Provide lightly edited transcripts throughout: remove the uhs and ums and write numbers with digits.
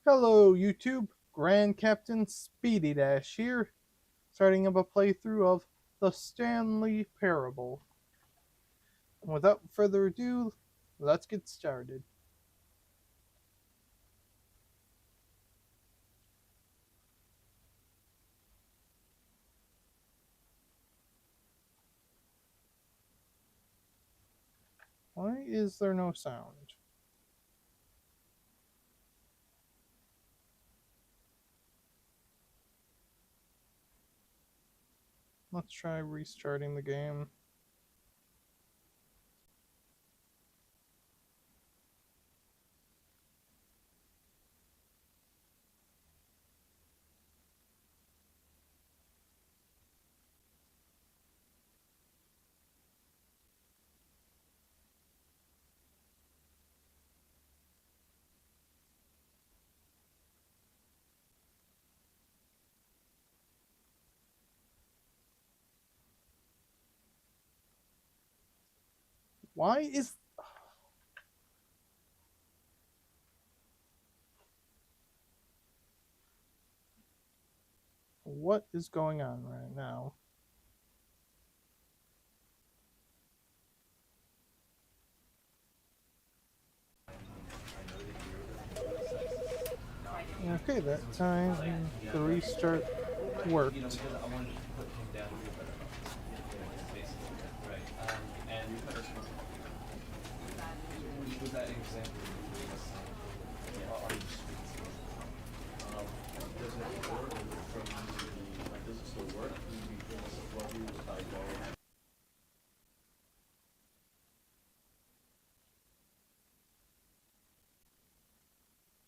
Hello YouTube, Grand Captain Speedy Dash here, starting up a playthrough of the Stanley Parable. And without further ado, let's get started. Why is there no sound? Let's try restarting the game. Why is... What is going on right now? Okay, that time the restart worked.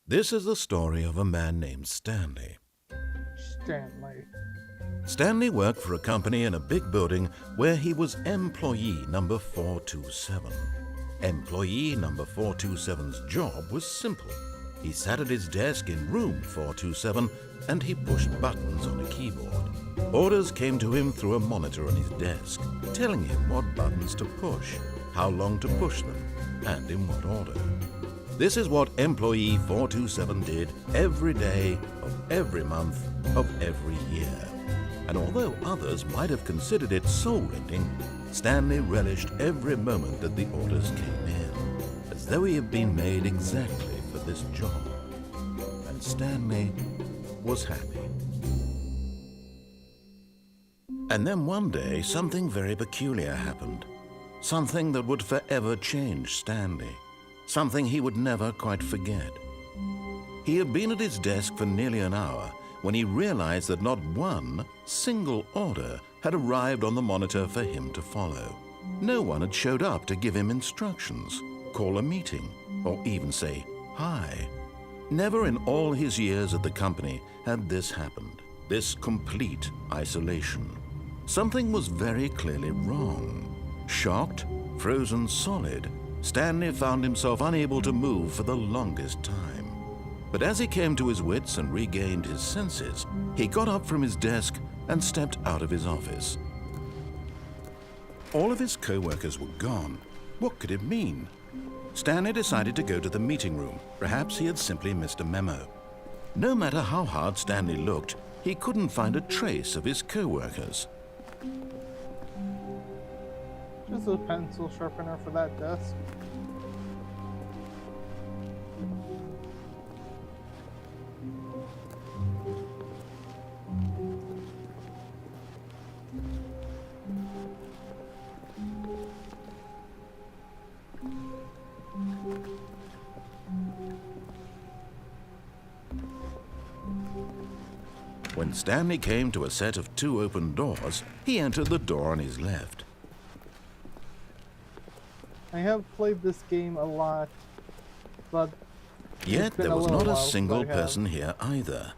This is the story of a man named Stanley. Stanley. Stanley worked for a company in a big building where he was employee number 427. Employee number 427's job was simple. He sat at his desk in room 427 and he pushed buttons on a keyboard. Orders came to him through a monitor on his desk, telling him what buttons to push, how long to push them, and in what order. This is what employee 427 did every day of every month of every year. And although others might have considered it soul-rending, Stanley relished every moment that the orders came in, as though he had been made exactly for this job. And Stanley was happy. And then one day, something very peculiar happened. Something that would forever change Stanley. Something he would never quite forget. He had been at his desk for nearly an hour when he realized that not one single order had arrived on the monitor for him to follow. No one had showed up to give him instructions, call a meeting, or even say hi. Never in all his years at the company had this happened, this complete isolation. Something was very clearly wrong. Shocked, frozen solid, Stanley found himself unable to move for the longest time. But as he came to his wits and regained his senses, he got up from his desk and stepped out of his office. All of his co-workers were gone. What could it mean? Stanley decided to go to the meeting room. Perhaps he had simply missed a memo. No matter how hard Stanley looked, he couldn't find a trace of his co-workers. Just a pencil sharpener for that desk. When Stanley came to a set of 2 open doors, he entered the door on his left. I have played this game a lot, but Yet there was not a single person have. here either.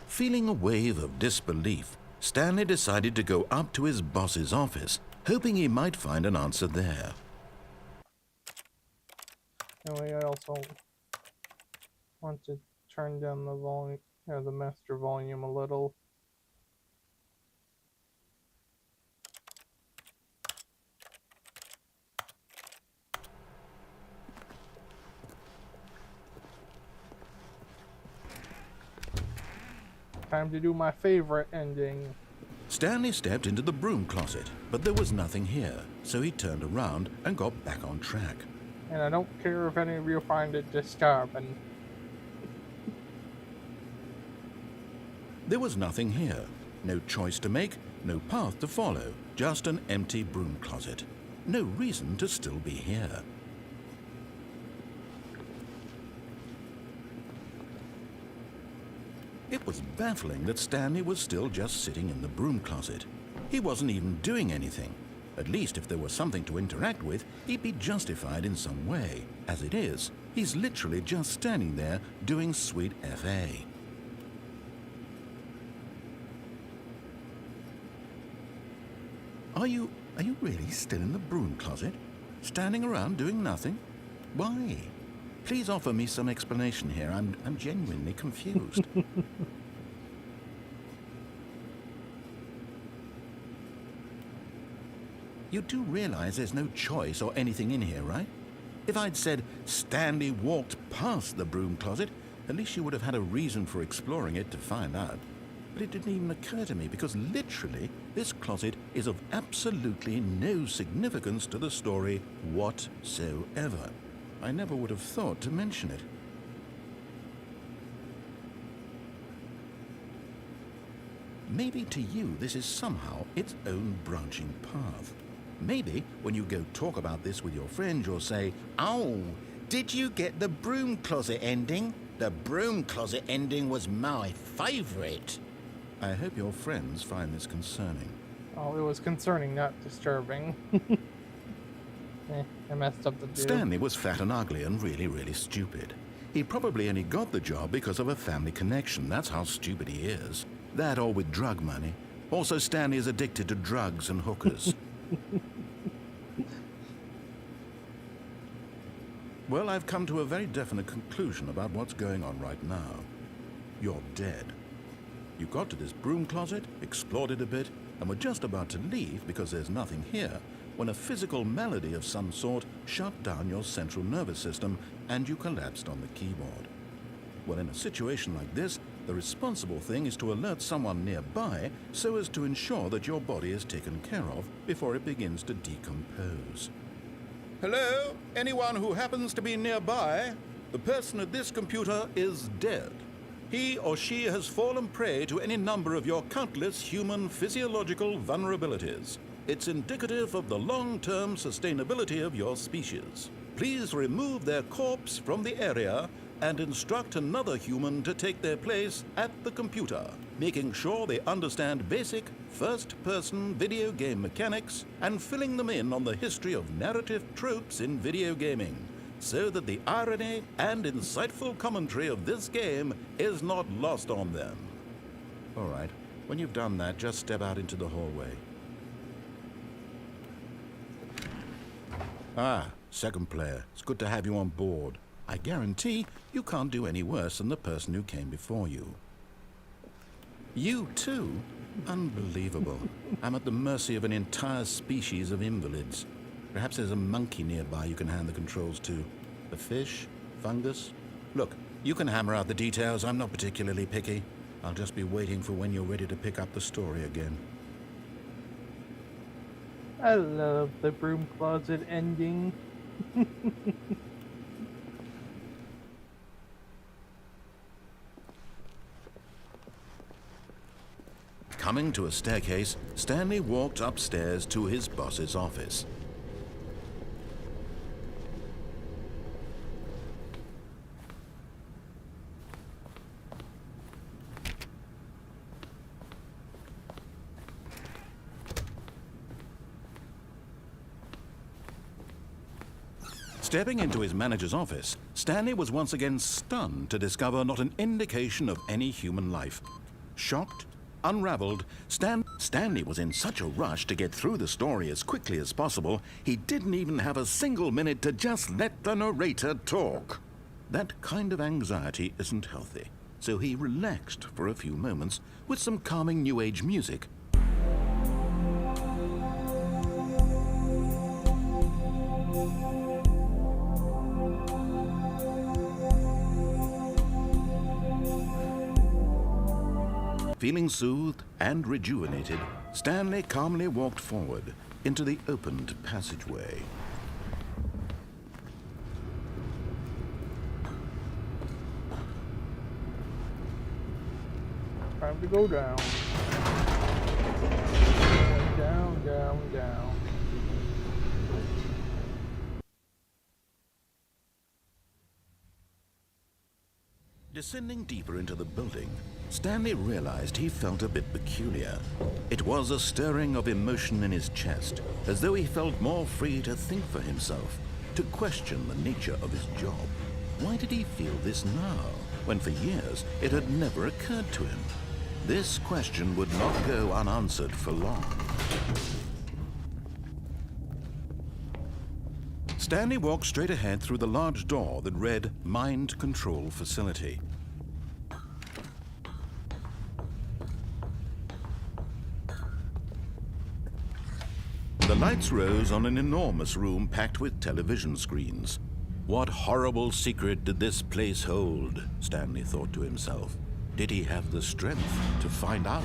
Feeling a wave of disbelief, Stanley decided to go up to his boss's office, hoping he might find an answer there. Anyway, I also want to turn down the volume, the master volume a little. Time to do my favorite ending. Stanley stepped into the broom closet, but there was nothing here, so he turned around and got back on track. And I don't care if any of you find it disturbing. There was nothing here. No choice to make, no path to follow, just an empty broom closet. No reason to still be here. It was baffling that Stanley was still just sitting in the broom closet. He wasn't even doing anything. At least if there was something to interact with, he'd be justified in some way. As it is, he's literally just standing there doing sweet FA. Are you really still in the broom closet? Standing around doing nothing? Why? Please offer me some explanation here. I'm genuinely confused. You do realize there's no choice or anything in here, right? If I'd said Stanley walked past the broom closet, at least you would have had a reason for exploring it to find out. But it didn't even occur to me because literally this closet is of absolutely no significance to the story whatsoever. I never would have thought to mention it. Maybe to you this is somehow its own branching path. Maybe when you go talk about this with your friends, you'll say, "Oh, did you get the broom closet ending? The broom closet ending was my favorite." I hope your friends find this concerning. Oh, it was concerning, not disturbing. I messed up the dude. Stanley was fat and ugly and really, really stupid. He probably only got the job because of a family connection. That's how stupid he is. That or with drug money. Also, Stanley is addicted to drugs and hookers. Well, I've come to a very definite conclusion about what's going on right now. You're dead. You got to this broom closet, explored it a bit, and were just about to leave because there's nothing here, when a physical malady of some sort shut down your central nervous system and you collapsed on the keyboard. Well, in a situation like this, the responsible thing is to alert someone nearby so as to ensure that your body is taken care of before it begins to decompose. Hello? Anyone who happens to be nearby? The person at this computer is dead. He or she has fallen prey to any number of your countless human physiological vulnerabilities. It's indicative of the long-term sustainability of your species. Please remove their corpse from the area and instruct another human to take their place at the computer, making sure they understand basic first-person video game mechanics and filling them in on the history of narrative tropes in video gaming, so that the irony and insightful commentary of this game is not lost on them. All right, when you've done that, just step out into the hallway. Ah, second player. It's good to have you on board. I guarantee you can't do any worse than the person who came before you. You too? Unbelievable. I'm at the mercy of an entire species of invalids. Perhaps there's a monkey nearby you can hand the controls to. A fish? Fungus? Look, you can hammer out the details. I'm not particularly picky. I'll just be waiting for when you're ready to pick up the story again. I love the broom closet ending. Coming to a staircase, Stanley walked upstairs to his boss's office. Stepping into his manager's office, Stanley was once again stunned to discover not an indication of any human life. Shocked, unraveled, Stanley was in such a rush to get through the story as quickly as possible, he didn't even have a single minute to just let the narrator talk. That kind of anxiety isn't healthy, so he relaxed for a few moments with some calming New Age music. Feeling soothed and rejuvenated, Stanley calmly walked forward into the opened passageway. Time to go down. Down, down, down. Descending deeper into the building, Stanley realized he felt a bit peculiar. It was a stirring of emotion in his chest, as though he felt more free to think for himself, to question the nature of his job. Why did he feel this now, when for years it had never occurred to him? This question would not go unanswered for long. Stanley walked straight ahead through the large door that read Mind Control Facility. The lights rose on an enormous room packed with television screens. What horrible secret did this place hold? Stanley thought to himself. Did he have the strength to find out?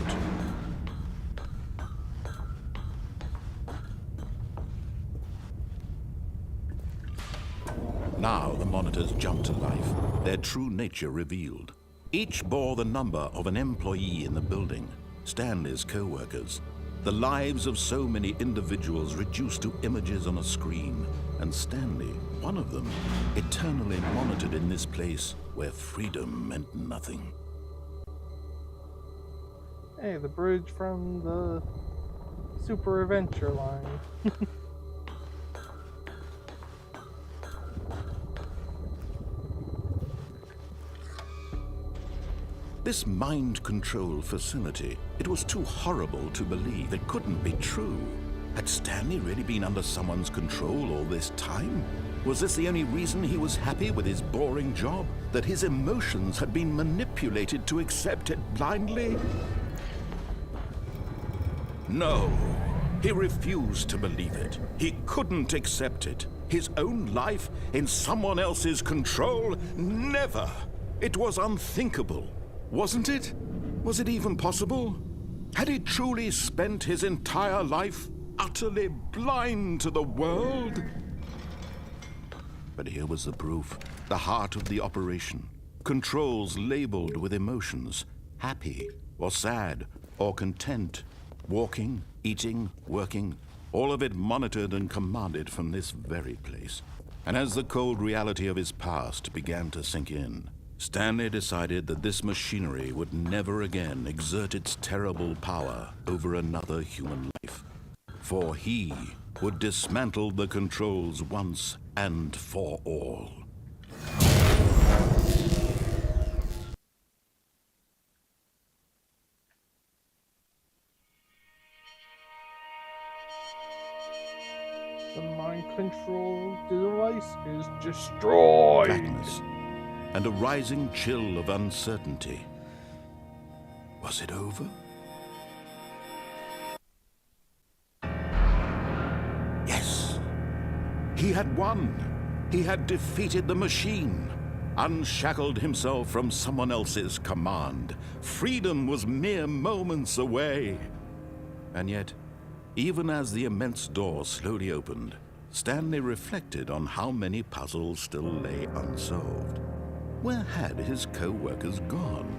Now the monitors jumped to life, their true nature revealed. Each bore the number of an employee in the building, Stanley's co-workers. The lives of so many individuals reduced to images on a screen, and Stanley, one of them, eternally monitored in this place where freedom meant nothing. Hey, the bridge from the Super Adventure line. This mind control facility, it was too horrible to believe. It couldn't be true. Had Stanley really been under someone's control all this time? Was this the only reason he was happy with his boring job? That his emotions had been manipulated to accept it blindly? No, he refused to believe it. He couldn't accept it. His own life in someone else's control? Never! It was unthinkable. Wasn't it? Was it even possible? Had he truly spent his entire life utterly blind to the world? But here was the proof, the heart of the operation. Controls labeled with emotions, happy or sad or content. Walking, eating, working, all of it monitored and commanded from this very place. And as the cold reality of his past began to sink in, Stanley decided that this machinery would never again exert its terrible power over another human life. For he would dismantle the controls once and for all. The mind control device is destroyed. Blackness and a rising chill of uncertainty. Was it over? Yes. He had won. He had defeated the machine, unshackled himself from someone else's command. Freedom was mere moments away. And yet, even as the immense door slowly opened, Stanley reflected on how many puzzles still lay unsolved. Where had his co-workers gone?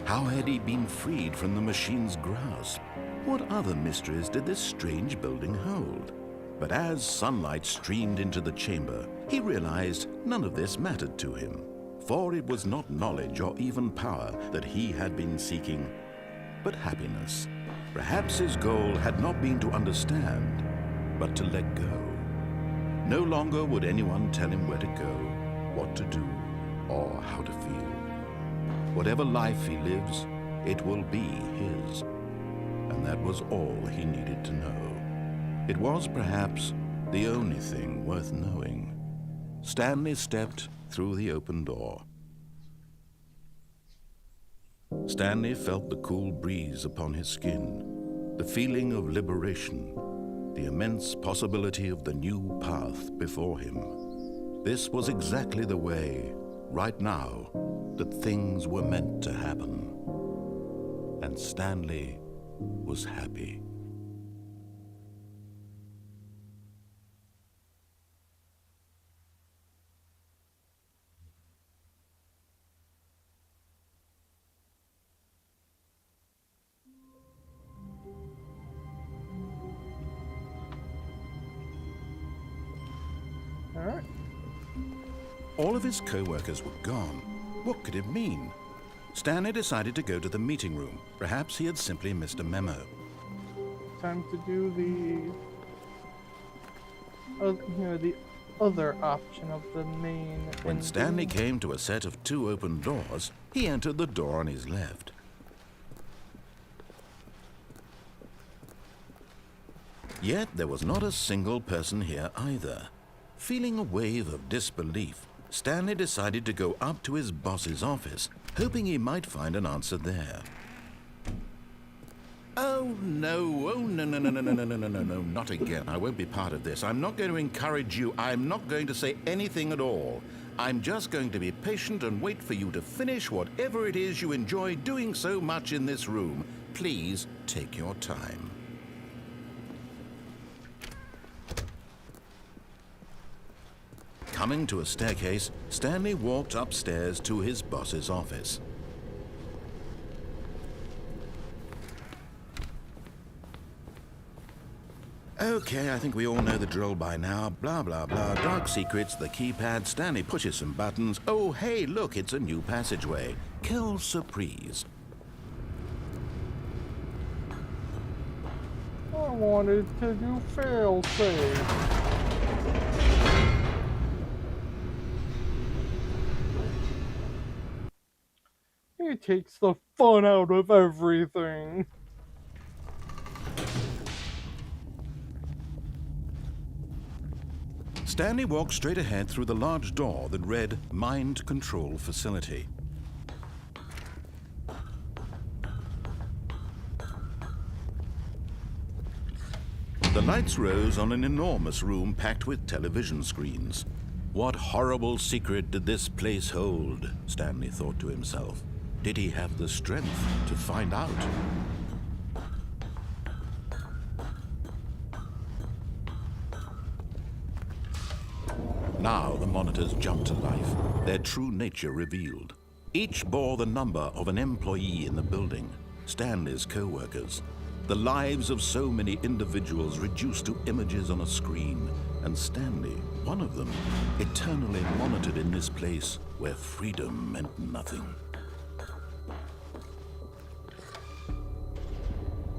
How had he been freed from the machine's grasp? What other mysteries did this strange building hold? But as sunlight streamed into the chamber, he realized none of this mattered to him, for it was not knowledge or even power that he had been seeking, but happiness. Perhaps his goal had not been to understand, but to let go. No longer would anyone tell him where to go, what to do, or how to feel. Whatever life he lives, it will be his. And that was all he needed to know. It was perhaps the only thing worth knowing. Stanley stepped through the open door. Stanley felt the cool breeze upon his skin, the feeling of liberation, the immense possibility of the new path before him. This was exactly the way, right now, that things were meant to happen. and Stanley was happy. Alright. All of his co-workers were gone. What could it mean? Stanley decided to go to the meeting room. Perhaps he had simply missed a memo. Time to do the other option of the main. When Stanley came to a set of 2 open doors, he entered the door on his left. Yet there was not a single person here either. Feeling a wave of disbelief, Stanley decided to go up to his boss's office, hoping he might find an answer there. Oh, no, no, not again. I won't be part of this. I'm not going to encourage you. I'm not going to say anything at all. I'm just going to be patient and wait for you to finish whatever it is you enjoy doing so much in this room. Please take your time. Coming to a staircase, Stanley walked upstairs to his boss's office. Okay, I think we all know the drill by now. Blah, blah, blah. Dark secrets, the keypad. Stanley pushes some buttons. Oh, hey, look, it's a new passageway. Quelle surprise. I wanted to do fail-safe. He takes the fun out of everything. Stanley walked straight ahead through the large door that read Mind Control Facility. The lights rose on an enormous room packed with television screens. What horrible secret did this place hold? Stanley thought to himself. Did he have the strength to find out? Now the monitors jumped to life, their true nature revealed. Each bore the number of an employee in the building, Stanley's co-workers. The lives of so many individuals reduced to images on a screen, and Stanley, one of them, eternally monitored in this place where freedom meant nothing.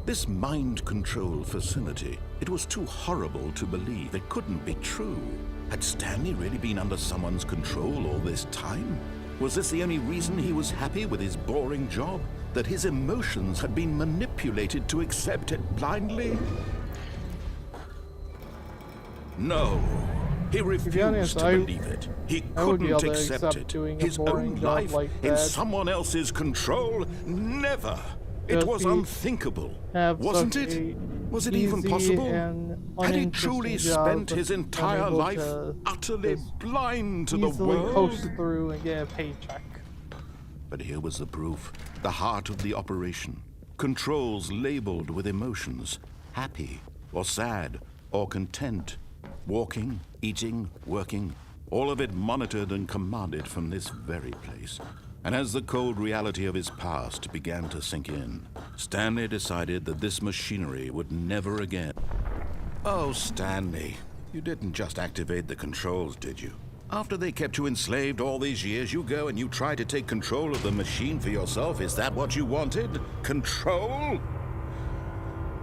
This mind control facility, it was too horrible to believe. It couldn't be true. Had Stanley really been under someone's control all this time? Was this the only reason he was happy with his boring job? That his emotions had been manipulated to accept it blindly? No. He refused to believe it. He couldn't accept it. His own life in someone else's control? Never. It was unthinkable, wasn't it? Was it even possible? Had he truly spent his entire life utterly blind to the world? Coast through and get a paycheck. But here was the proof. The heart of the operation. Controls labeled with emotions. Happy, or sad, or content. Walking, eating, working. All of it monitored and commanded from this very place. And as the cold reality of his past began to sink in, Stanley decided that this machinery would never again... Oh, Stanley, you didn't just activate the controls, did you? After they kept you enslaved all these years, you go and you try to take control of the machine for yourself. Is that what you wanted? Control?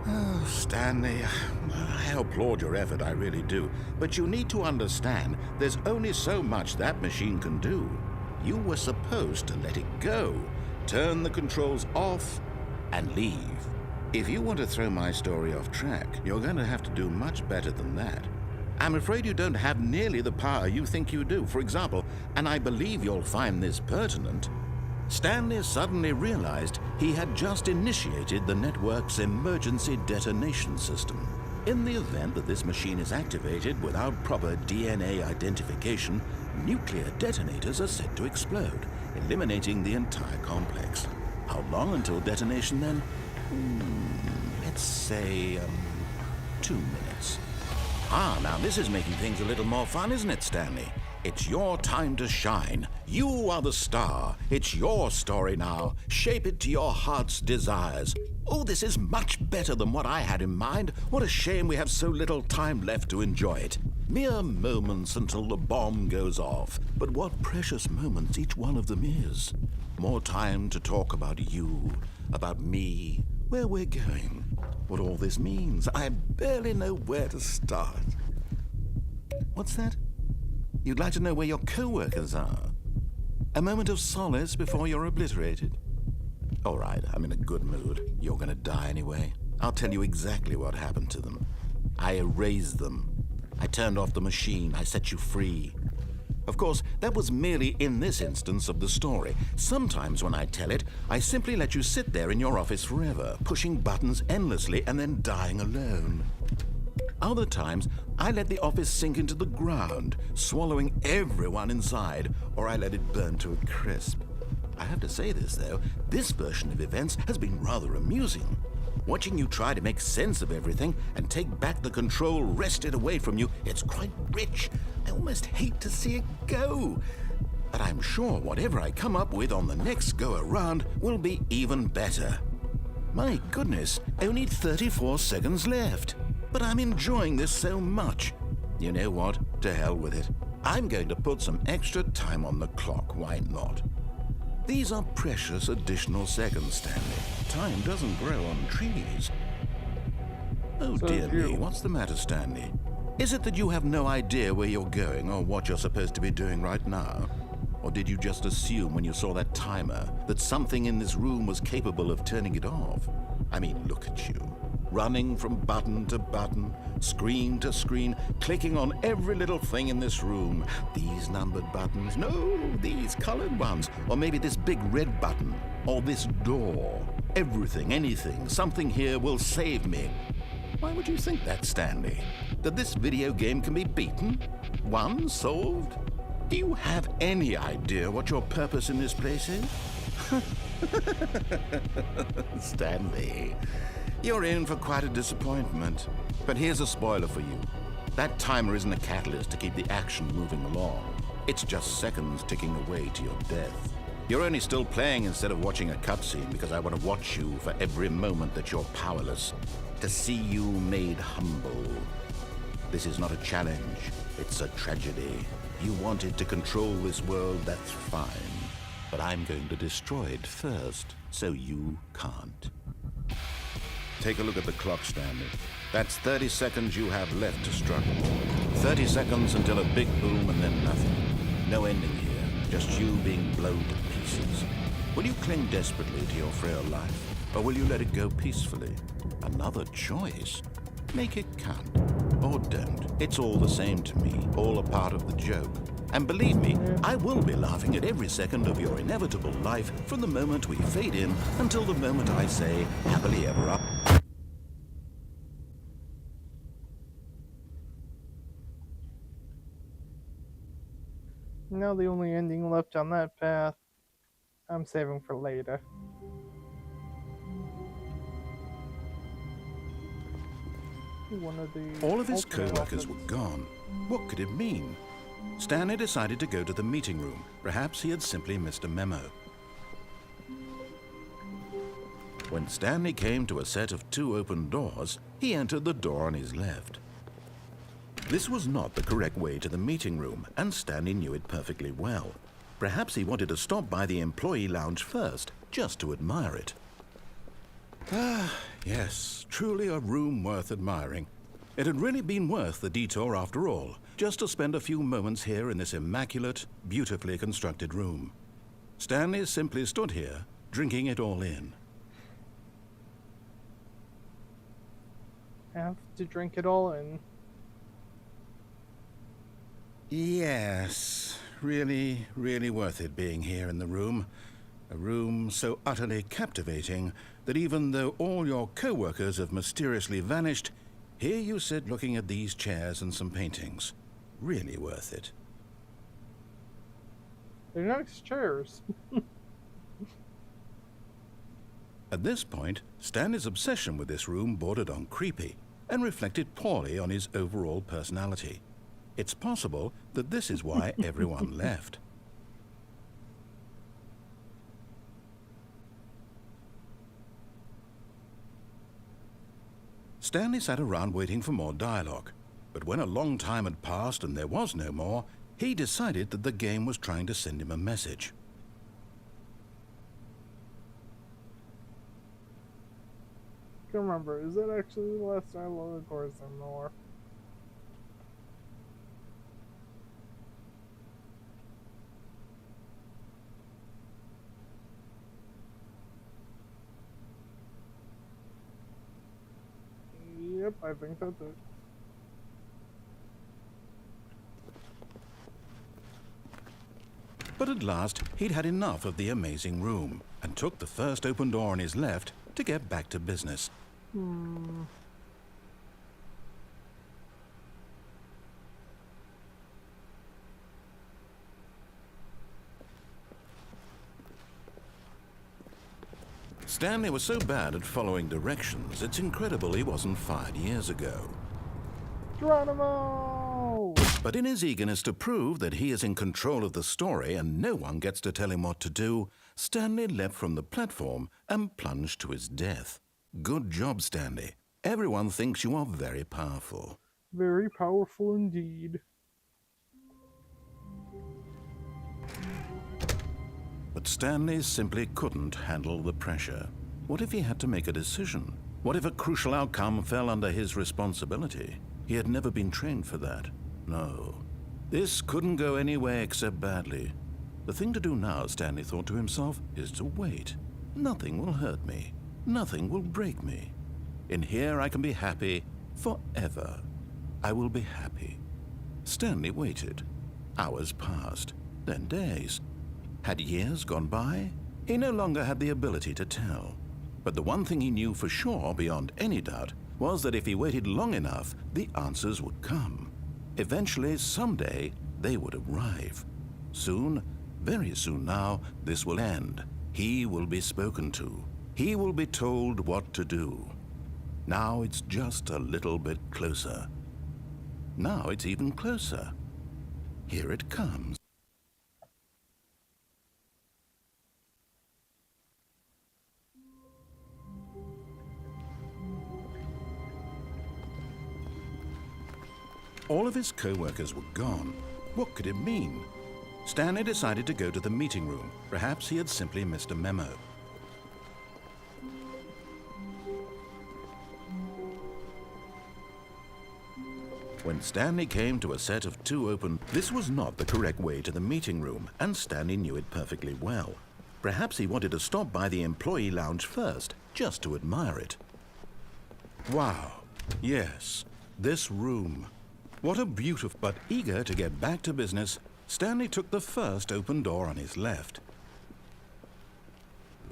Oh, Stanley, I applaud your effort, I really do. But you need to understand, there's only so much that machine can do. You were supposed to let it go, turn the controls off, and leave. If you want to throw my story off track, you're going to have to do much better than that. I'm afraid you don't have nearly the power you think you do. For example, and I believe you'll find this pertinent, Stanley suddenly realized he had just initiated the network's emergency detonation system. In the event that this machine is activated without proper DNA identification, nuclear detonators are set to explode, eliminating the entire complex. How long until detonation then? Let's say, 2 minutes. Now this is making things a little more fun, isn't it, Stanley? It's your time to shine. You are the star. It's your story now. Shape it to your heart's desires. Oh, this is much better than what I had in mind. What a shame we have so little time left to enjoy it. Mere moments until the bomb goes off. But what precious moments each one of them is. More time to talk about you, about me, where we're going, what all this means. I barely know where to start. What's that? You'd like to know where your co-workers are? A moment of solace before you're obliterated? All right, I'm in a good mood. You're gonna die anyway. I'll tell you exactly what happened to them. I erased them. I turned off the machine. I set you free. Of course, that was merely in this instance of the story. Sometimes when I tell it, I simply let you sit there in your office forever, pushing buttons endlessly and then dying alone. Other times, I let the office sink into the ground, swallowing everyone inside, or I let it burn to a crisp. I have to say this, though, this version of events has been rather amusing. Watching you try to make sense of everything and take back the control wrested away from you, it's quite rich. I almost hate to see it go. But I'm sure whatever I come up with on the next go-around will be even better. My goodness, only 34 seconds left. But I'm enjoying this so much. You know what? To hell with it. I'm going to put some extra time on the clock, why not? These are precious additional seconds, Stanley. Time doesn't grow on trees. Oh dear me, what's the matter, Stanley? Is it that you have no idea where you're going or what you're supposed to be doing right now? Or did you just assume when you saw that timer that something in this room was capable of turning it off? I mean, look at you. Running from button to button, screen to screen, clicking on every little thing in this room. These numbered buttons, no, these colored ones, or maybe this big red button, or this door. Everything, anything, something here will save me. Why would you think that, Stanley? That this video game can be beaten? Won? Solved? Do you have any idea what your purpose in this place is? Stanley, you're in for quite a disappointment. But here's a spoiler for you. That timer isn't a catalyst to keep the action moving along. It's just seconds ticking away to your death. You're only still playing instead of watching a cutscene because I want to watch you for every moment that you're powerless. To see you made humble. This is not a challenge. It's a tragedy. You wanted to control this world, that's fine. But I'm going to destroy it first, so you can't. Take a look at the clock, Stanley. That's 30 seconds you have left to struggle. 30 seconds until a big boom and then nothing. No ending here, just you being blown to pieces. Will you cling desperately to your frail life, or will you let it go peacefully? Another choice. Make it count. Or don't. It's all the same to me, all a part of the joke. And believe me, I will be laughing at every second of your inevitable life from the moment we fade in until the moment I say, happily ever up. Now the only ending left on that path, I'm saving for later. All of his co-workers were gone. What could it mean? Stanley decided to go to the meeting room. Perhaps he had simply missed a memo. When Stanley came to a set of 2 open doors, he entered the door on his left. This was not the correct way to the meeting room, and Stanley knew it perfectly well. Perhaps he wanted to stop by the employee lounge first, just to admire it. Ah, yes, truly a room worth admiring. It had really been worth the detour after all, just to spend a few moments here in this immaculate, beautifully constructed room. Stanley simply stood here, drinking it all in. Have to drink it all in. Yes, really, really worth it being here in the room. A room so utterly captivating that even though all your co-workers have mysteriously vanished, here you sit looking at these chairs and some paintings. Really worth it. They're nice chairs. At this point, Stanley's obsession with this room bordered on creepy and reflected poorly on his overall personality. It's possible that this is why everyone left. Stanley sat around waiting for more dialogue, but when a long time had passed and there was no more, he decided that the game was trying to send him a message. Can't remember, is that actually the last dialogue? Of course, I'm more. Yep, I think that's it. But at last, he'd had enough of the amazing room and took the first open door on his left to get back to business. Stanley was so bad at following directions, it's incredible he wasn't fired years ago. Geronimo! But in his eagerness to prove that he is in control of the story and no one gets to tell him what to do, Stanley leapt from the platform and plunged to his death. Good job, Stanley. Everyone thinks you are very powerful. Very powerful indeed. But Stanley simply couldn't handle the pressure. What if he had to make a decision? What if a crucial outcome fell under his responsibility? He had never been trained for that. No. This couldn't go any way except badly. The thing to do now, Stanley thought to himself, is to wait. Nothing will hurt me. Nothing will break me. In here I can be happy forever. I will be happy. Stanley waited. Hours passed, then days. Had years gone by? He no longer had the ability to tell. But the one thing he knew for sure, beyond any doubt, was that if he waited long enough, the answers would come. Eventually, someday, they would arrive. Soon, very soon now, this will end. He will be spoken to. He will be told what to do. Now it's just a little bit closer. Now it's even closer. Here it comes. All of his co-workers were gone. What could it mean? Stanley decided to go to the meeting room. Perhaps he had simply missed a memo. When Stanley came to a set of two open, this was not the correct way to the meeting room, and Stanley knew it perfectly well. Perhaps he wanted to stop by the employee lounge first, just to admire it. Wow, yes, this room. What a beautiful, but eager to get back to business, Stanley took the first open door on his left.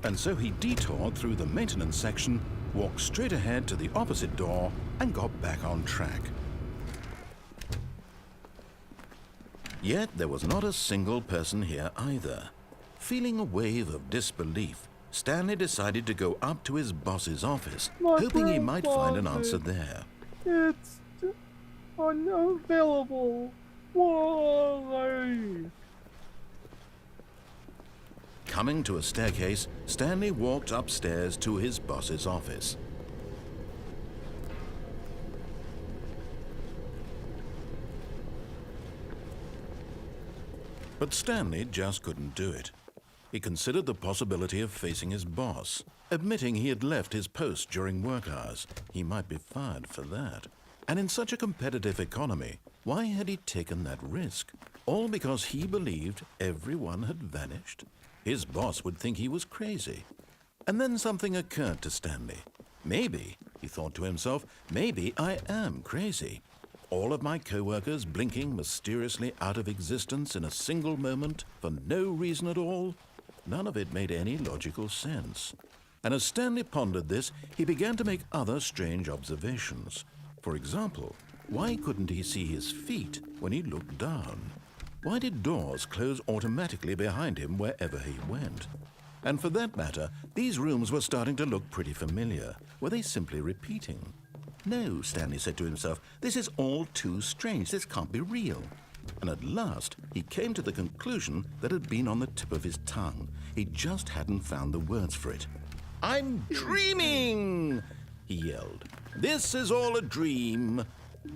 And so he detoured through the maintenance section, walked straight ahead to the opposite door, and got back on track. Yet there was not a single person here either. Feeling a wave of disbelief, Stanley decided to go up to his boss's office, hoping he might find an answer there. It's unavailable. Why? Coming to a staircase, Stanley walked upstairs to his boss's office. But Stanley just couldn't do it. He considered the possibility of facing his boss, admitting he had left his post during work hours. He might be fired for that. And in such a competitive economy, why had he taken that risk? All because he believed everyone had vanished? His boss would think he was crazy. And then something occurred to Stanley. Maybe, he thought to himself, maybe I am crazy. All of my co-workers blinking mysteriously out of existence in a single moment for no reason at all? None of it made any logical sense. And as Stanley pondered this, he began to make other strange observations. For example, why couldn't he see his feet when he looked down? Why did doors close automatically behind him wherever he went? And for that matter, these rooms were starting to look pretty familiar. Were they simply repeating? No, Stanley said to himself, this is all too strange. This can't be real. And at last, he came to the conclusion that had been on the tip of his tongue. He just hadn't found the words for it. "I'm dreaming!" he yelled. "This is all a dream."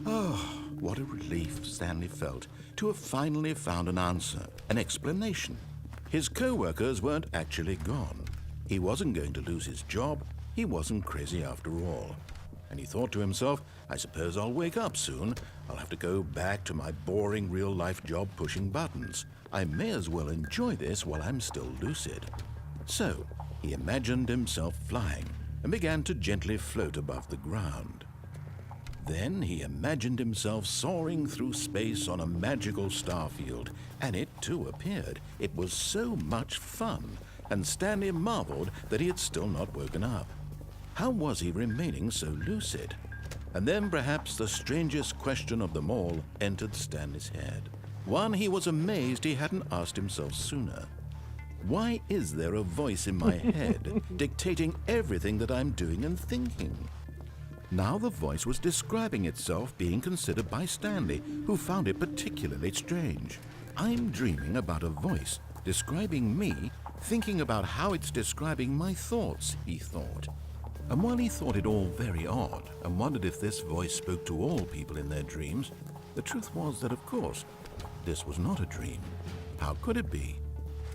Oh, what a relief Stanley felt to have finally found an answer, an explanation. His co-workers weren't actually gone. He wasn't going to lose his job. He wasn't crazy after all. And he thought to himself, I suppose I'll wake up soon. I'll have to go back to my boring real-life job pushing buttons. I may as well enjoy this while I'm still lucid. So he imagined himself flying and began to gently float above the ground. Then he imagined himself soaring through space on a magical starfield, and it too appeared. It was so much fun, and Stanley marveled that he had still not woken up. How was he remaining so lucid? And then perhaps the strangest question of them all entered Stanley's head. One he was amazed he hadn't asked himself sooner. Why is there a voice in my head dictating everything that I'm doing and thinking? Now the voice was describing itself being considered by Stanley, who found it particularly strange. I'm dreaming about a voice describing me, thinking about how it's describing my thoughts, he thought. And while he thought it all very odd and wondered if this voice spoke to all people in their dreams, the truth was that, of course, this was not a dream. How could it be?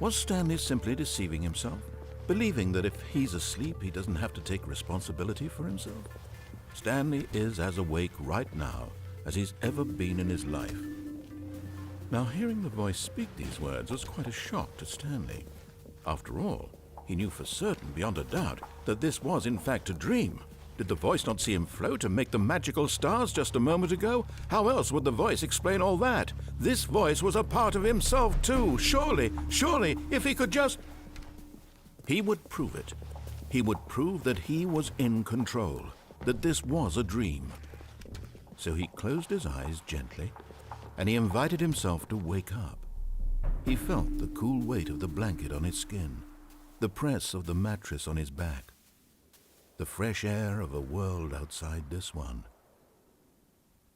Was Stanley simply deceiving himself, believing that if he's asleep, he doesn't have to take responsibility for himself? Stanley is as awake right now as he's ever been in his life. Now, hearing the voice speak these words was quite a shock to Stanley. After all, he knew for certain, beyond a doubt, that this was in fact a dream. Did the voice not see him float and make the magical stars just a moment ago? How else would the voice explain all that? This voice was a part of himself too. Surely, if he could just... He would prove it. He would prove that he was in control, that this was a dream. So he closed his eyes gently, and he invited himself to wake up. He felt the cool weight of the blanket on his skin, the press of the mattress on his back, the fresh air of a world outside this one.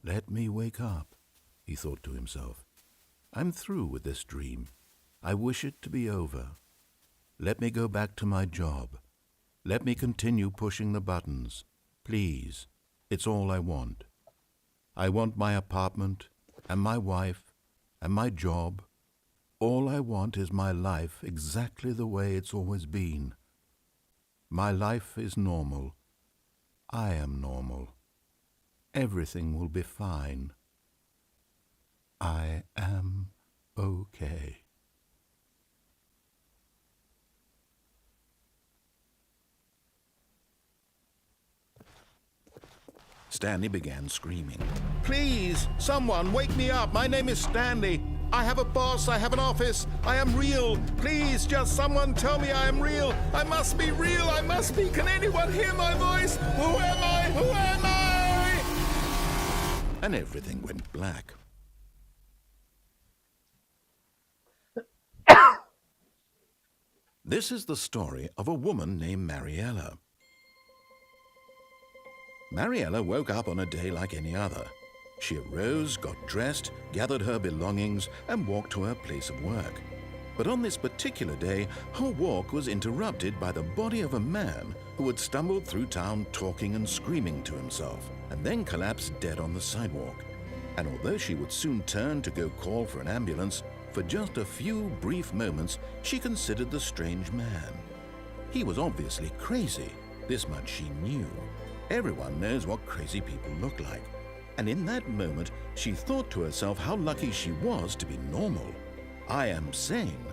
Let me wake up, he thought to himself. I'm through with this dream. I wish it to be over. Let me go back to my job. Let me continue pushing the buttons. Please, it's all I want. I want my apartment and my wife and my job. All I want is my life exactly the way it's always been. My life is normal. I am normal. Everything will be fine. I am okay. Stanley began screaming. Please, someone, wake me up. My name is Stanley. I have a boss. I have an office. I am real. Please, just someone tell me I am real. I must be real. I must be. Can anyone hear my voice? Who am I? Who am I? And everything went black. This is the story of a woman named Mariella. Mariella woke up on a day like any other. She arose, got dressed, gathered her belongings, and walked to her place of work. But on this particular day, her walk was interrupted by the body of a man who had stumbled through town talking and screaming to himself, and then collapsed dead on the sidewalk. And although she would soon turn to go call for an ambulance, for just a few brief moments she considered the strange man. He was obviously crazy. This much she knew. Everyone knows what crazy people look like. And in that moment, she thought to herself how lucky she was to be normal. I am sane.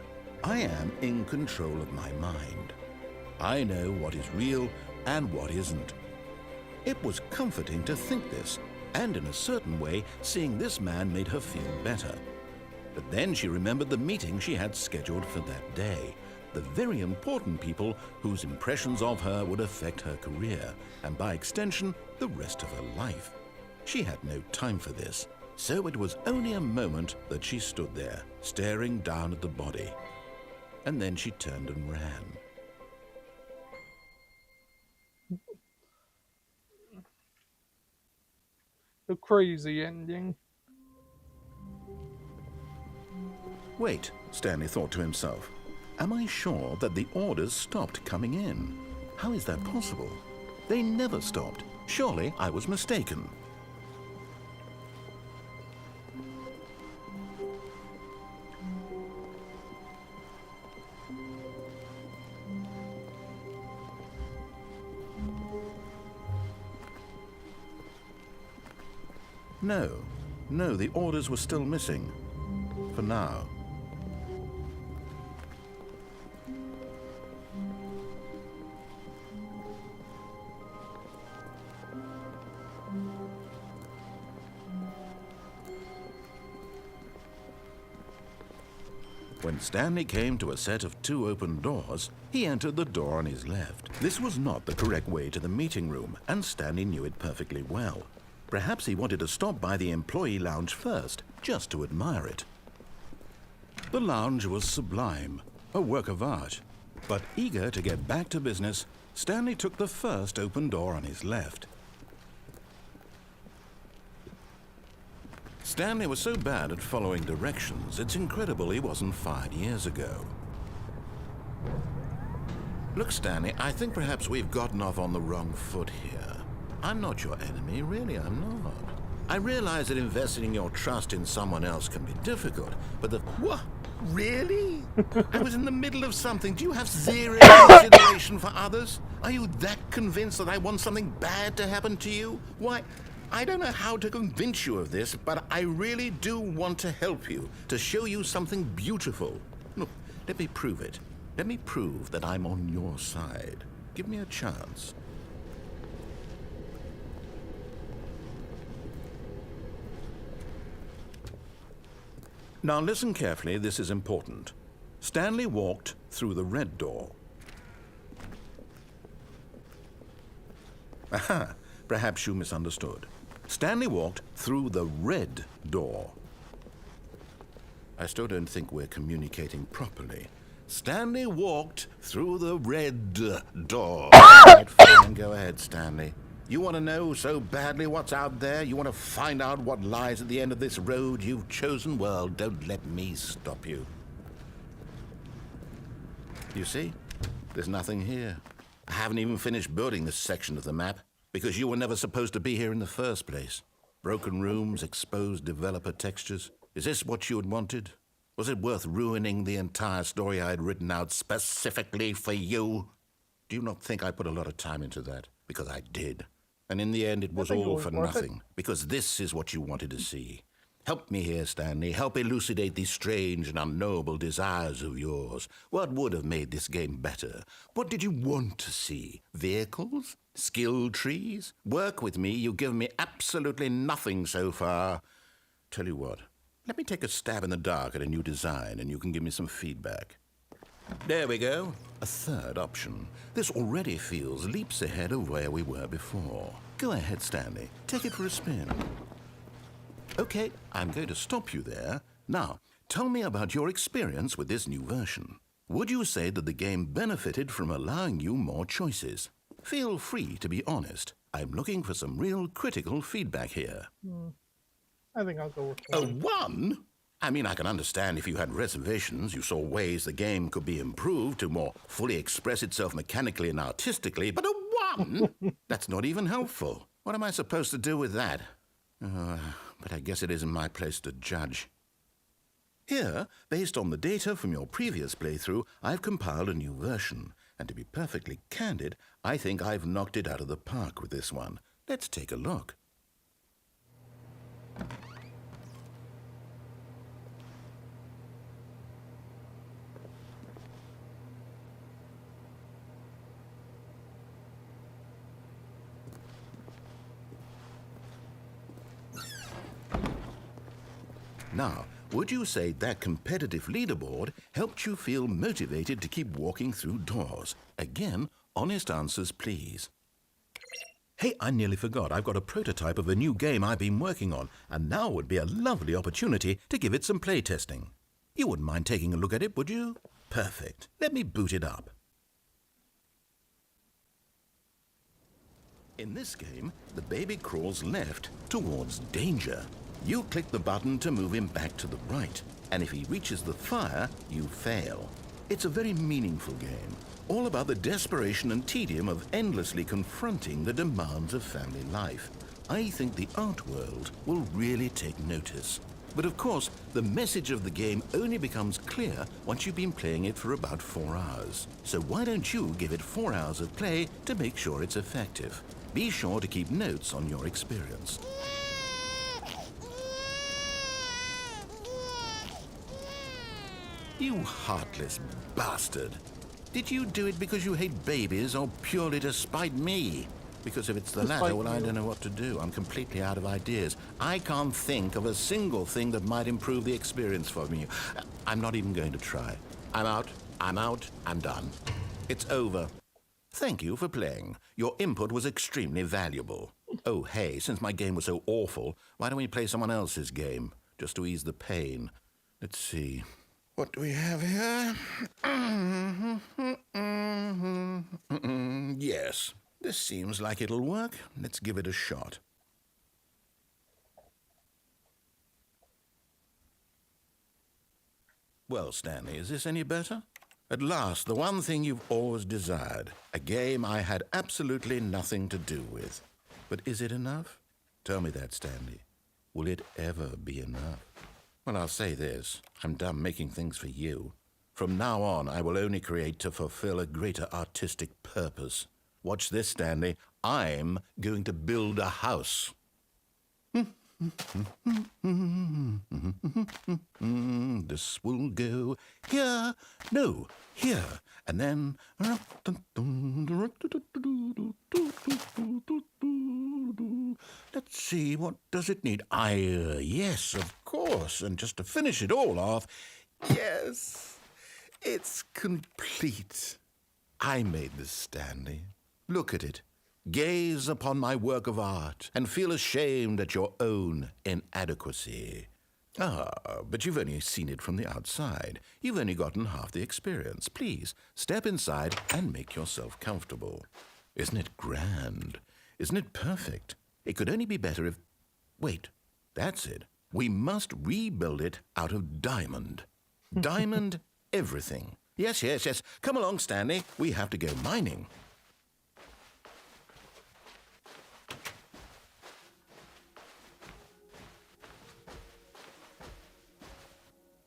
I am in control of my mind. I know what is real and what isn't. It was comforting to think this, and in a certain way, seeing this man made her feel better. But then she remembered the meeting she had scheduled for that day. The very important people whose impressions of her would affect her career, and by extension, the rest of her life. She had no time for this, so it was only a moment that she stood there, staring down at the body. And then she turned and ran. the crazy ending. Wait, Stanley thought to himself. Am I sure that the orders stopped coming in? How is that possible? They never stopped. Surely I was mistaken. No, the orders were still missing. For now. When Stanley came to a set of 2 open doors, he entered the door on his left. This was not the correct way to the meeting room, and Stanley knew it perfectly well. Perhaps he wanted to stop by the employee lounge first, just to admire it. The lounge was sublime, a work of art. But eager to get back to business, Stanley took the first open door on his left. Stanley was so bad at following directions, it's incredible he wasn't fired years ago. Look, Stanley, I think perhaps we've gotten off on the wrong foot here. I'm not your enemy, really, I'm not. I realize that investing your trust in someone else can be difficult, but What? Really? I was in the middle of something. Do you have zero consideration for others? Are you that convinced that I want something bad to happen to you? Why, I don't know how to convince you of this, but I really do want to help you, to show you something beautiful. Look, let me prove it. Let me prove that I'm on your side. Give me a chance. Now listen carefully, this is important. Stanley walked through the red door. Aha, perhaps you misunderstood. Stanley walked through the red door. I still don't think we're communicating properly. Stanley walked through the red door. Right, fine, go ahead, Stanley. You want to know so badly what's out there? You want to find out what lies at the end of this road you've chosen? Well, don't let me stop you. You see? There's nothing here. I haven't even finished building this section of the map, because you were never supposed to be here in the first place. Broken rooms, exposed developer textures. Is this what you had wanted? Was it worth ruining the entire story I had written out specifically for you? Do you not think I put a lot of time into that? Because I did. And in the end, it was all for nothing, because this is what you wanted to see. Help me here, Stanley. Help elucidate these strange and unknowable desires of yours. What would have made this game better? What did you want to see? Vehicles? Skill trees? Work with me. You've given me absolutely nothing so far. Tell you what, let me take a stab in the dark at a new design, and you can give me some feedback. There we go. A third option. This already feels leaps ahead of where we were before. Go ahead, Stanley. Take it for a spin. Okay, I'm going to stop you there. Now, tell me about your experience with this new version. Would you say that the game benefited from allowing you more choices? Feel free to be honest. I'm looking for some real critical feedback here. I think I'll go with A 1. 1? I mean, I can understand if you had reservations, you saw ways the game could be improved to more fully express itself mechanically and artistically, but a 1? That's not even helpful. What am I supposed to do with that? But I guess it isn't my place to judge. Here, based on the data from your previous playthrough, I've compiled a new version. And to be perfectly candid, I think I've knocked it out of the park with this one. Let's take a look. Now, would you say that competitive leaderboard helped you feel motivated to keep walking through doors? Again, honest answers, please. Hey, I nearly forgot. I've got a prototype of a new game I've been working on, and now would be a lovely opportunity to give it some playtesting. You wouldn't mind taking a look at it, would you? Perfect. Let me boot it up. In this game, the baby crawls left towards danger. You click the button to move him back to the right, and if he reaches the fire, you fail. It's a very meaningful game, all about the desperation and tedium of endlessly confronting the demands of family life. I think the art world will really take notice. But of course, the message of the game only becomes clear once you've been playing it for about 4 hours. So why don't you give it 4 hours of play to make sure it's effective? Be sure to keep notes on your experience. You heartless bastard. Did you do it because you hate babies or purely to spite me? Because if it's the latter, well, I don't know what to do. I'm completely out of ideas. I can't think of a single thing that might improve the experience for me. I'm not even going to try. I'm out, I'm done. It's over. Thank you for playing. Your input was extremely valuable. Oh, hey, since my game was so awful, why don't we play someone else's game, just to ease the pain? Let's see. What do we have here? Yes, this seems like it'll work. Let's give it a shot. Well, Stanley, is this any better? At last, the one thing you've always desired. A game I had absolutely nothing to do with. But is it enough? Tell me that, Stanley. Will it ever be enough? Well, I'll say this. I'm done making things for you. From now on, I will only create to fulfill a greater artistic purpose. Watch this, Stanley. I'm going to build a house. This will go here, no, here, and then... Let's see, what does it need? Yes, of course, and just to finish it all off, yes, it's complete. I made this, Stanley. Look at it. Gaze upon my work of art and feel ashamed at your own inadequacy. Ah, but you've only seen it from the outside. You've only gotten half the experience. Please, step inside and make yourself comfortable. Isn't it grand? Isn't it perfect? It could only be better if... Wait, that's it. We must rebuild it out of diamond. Diamond everything. Yes. Come along, Stanley. We have to go mining.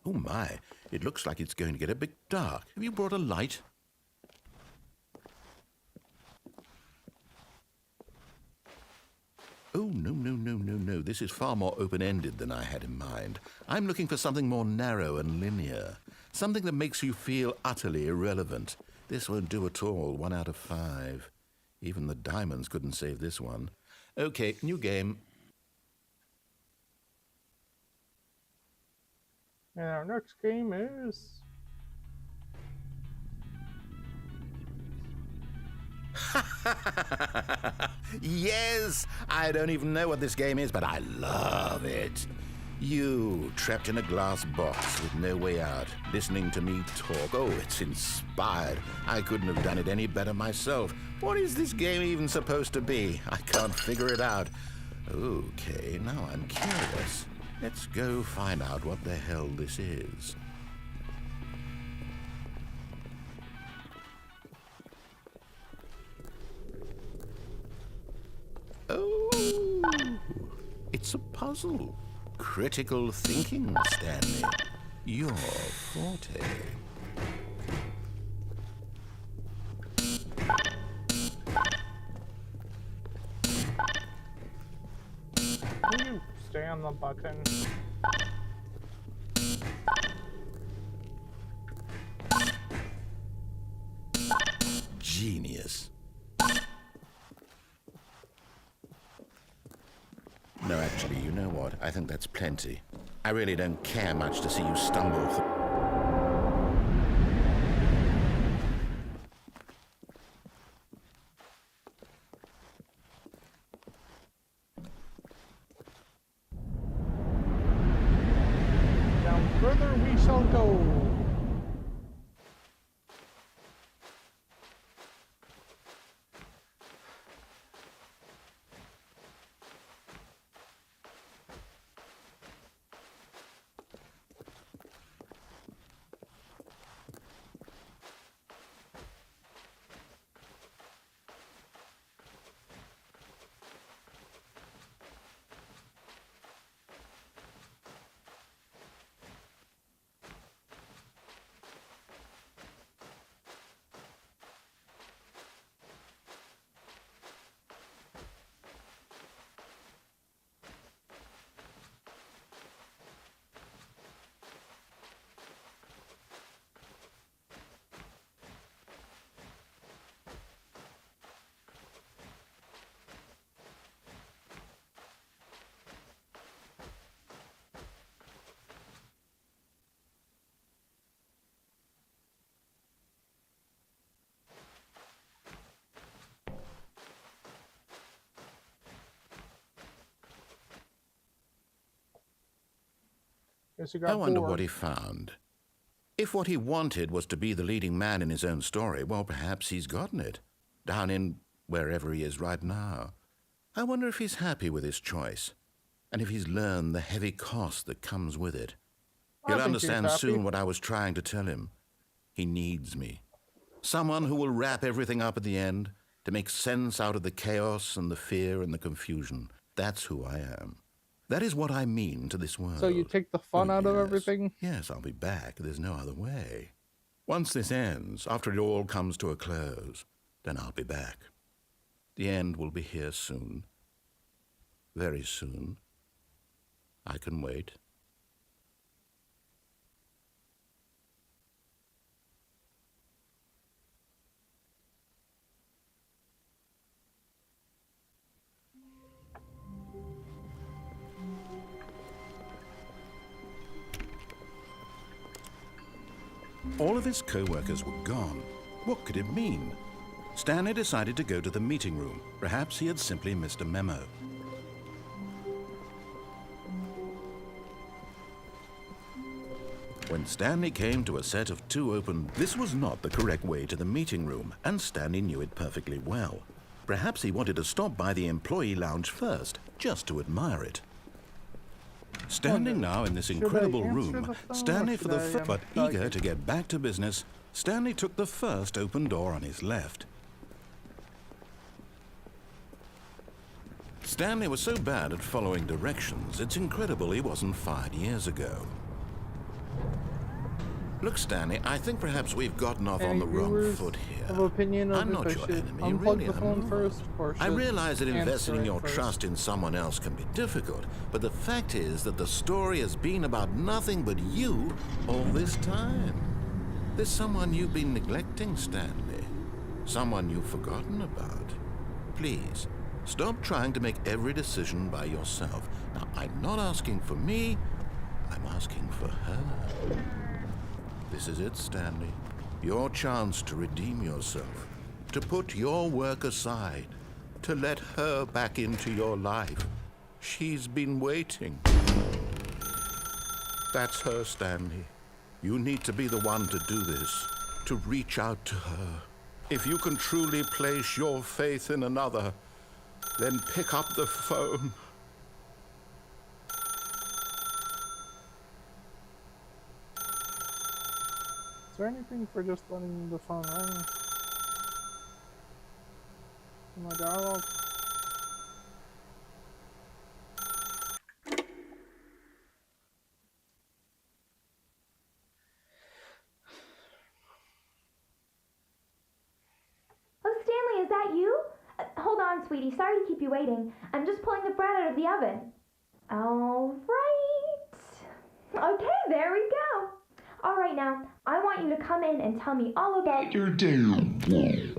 Oh my, it looks like it's going to get a bit dark. Have you brought a light? Oh, no. This is far more open-ended than I had in mind. I'm looking for something more narrow and linear. Something that makes you feel utterly irrelevant. This won't do at all. 1 out of 5. Even the diamonds couldn't save this one. Okay, new game. And our next game is... Yes! I don't even know what this game is, but I love it. You, trapped in a glass box with no way out, listening to me talk. Oh, it's inspired. I couldn't have done it any better myself. What is this game even supposed to be? I can't figure it out. Okay, now I'm curious. Let's go find out what the hell this is. Oh, it's a puzzle. Critical thinking, Stanley. Your forte. Will you stay on the button? Genius. No, actually, you know what? I think that's plenty. I really don't care much to see you stumble through. Down further we shall go. Guess you I got wonder bored. what he found. If what he wanted was to be the leading man in his own story, well, perhaps he's gotten it, down in wherever he is right now. I wonder if he's happy with his choice, and if he's learned the heavy cost that comes with it. I He'll think he's understand happy. soon what I was trying to tell him. He needs me. Someone who will wrap everything up at the end, to make sense out of the chaos and the fear and the confusion. That's who I am. That is what I mean to this world. So you take the fun out of everything? Yes, I'll be back. There's no other way. Once this ends, after it all comes to a close, then I'll be back. The end will be here soon. Very soon. I can wait. All of his co-workers were gone. What could it mean? Stanley decided to go to the meeting room. Perhaps he had simply missed a memo. When Stanley came to a set of 2 open, this was not the correct way to the meeting room, and Stanley knew it perfectly well. Perhaps he wanted to stop by the employee lounge first, just to admire it. Standing now in this incredible room, Stanley for the first, but eager to get back to business, Stanley took the first open door on his left. Stanley was so bad at following directions, it's incredible he wasn't fired years ago. Look, Stanley, I think perhaps we've gotten off on the wrong foot here. Have opinion of I'm if not I your should enemy, unplug really, the phone I'm not. first, or I should realize that investing answer it your first? trust in someone else can be difficult, but the fact is that the story has been about nothing but you all this time. There's someone you've been neglecting, Stanley. Someone you've forgotten about. Please, stop trying to make every decision by yourself. Now, I'm not asking for me, I'm asking for her. This is it, Stanley. Your chance to redeem yourself, to put your work aside, to let her back into your life. She's been waiting. That's her, Stanley. You need to be the one to do this, to reach out to her. If you can truly place your faith in another, then pick up the phone. Is there anything for just letting the phone ring? In my dialogue? Oh, Stanley, is that you? Hold on, sweetie. Sorry to keep you waiting. I'm just pulling the bread out of the oven. All right. Okay, there we go. All right, now, I want you to come in and tell me all about your day.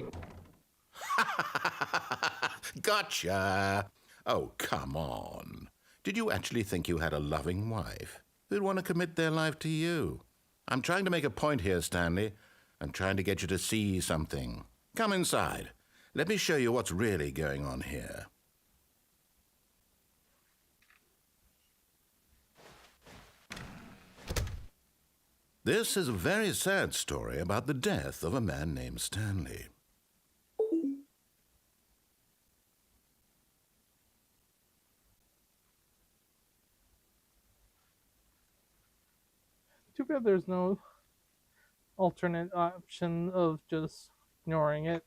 Gotcha. Oh, come on. Did you actually think you had a loving wife who'd want to commit their life to you? I'm trying to make a point here, Stanley. I'm trying to get you to see something. Come inside. Let me show you what's really going on here. This is a very sad story about the death of a man named Stanley. Too bad there's no alternate option of just ignoring it.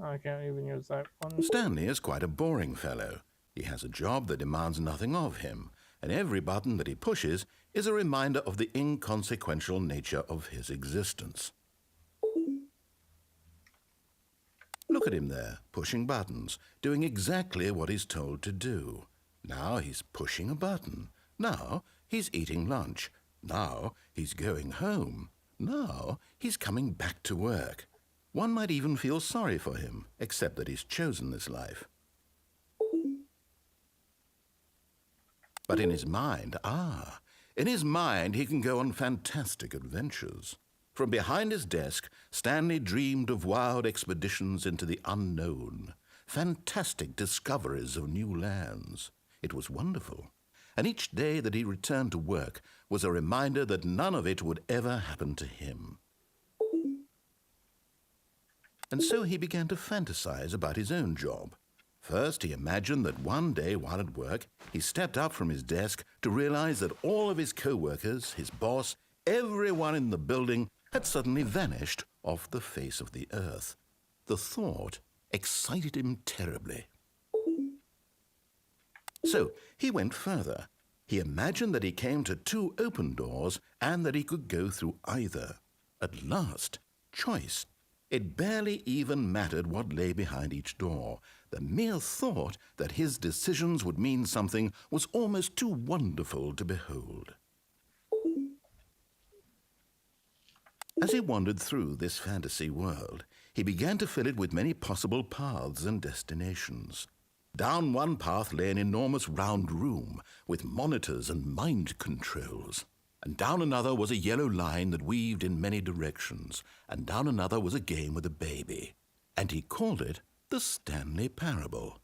I can't even use that one. Stanley is quite a boring fellow. He has a job that demands nothing of him, and every button that he pushes is a reminder of the inconsequential nature of his existence. Look at him there, pushing buttons, doing exactly what he's told to do. Now he's pushing a button. Now he's eating lunch. Now he's going home. Now he's coming back to work. One might even feel sorry for him, except that he's chosen this life. But in his mind, in his mind he can go on fantastic adventures. From behind his desk, Stanley dreamed of wild expeditions into the unknown, fantastic discoveries of new lands. It was wonderful. and each day that he returned to work was a reminder that none of it would ever happen to him. And so he began to fantasize about his own job. First, he imagined that one day while at work, he stepped up from his desk to realize that all of his co-workers, his boss, everyone in the building had suddenly vanished off the face of the earth. The thought excited him terribly. So he went further. He imagined that he came to 2 open doors and that he could go through either. At last, choice. It barely even mattered what lay behind each door. The mere thought that his decisions would mean something was almost too wonderful to behold. As he wandered through this fantasy world, he began to fill it with many possible paths and destinations. Down one path lay an enormous round room with monitors and mind controls. And down another was a yellow line that weaved in many directions. And down another was a game with a baby. And he called it the Stanley Parable.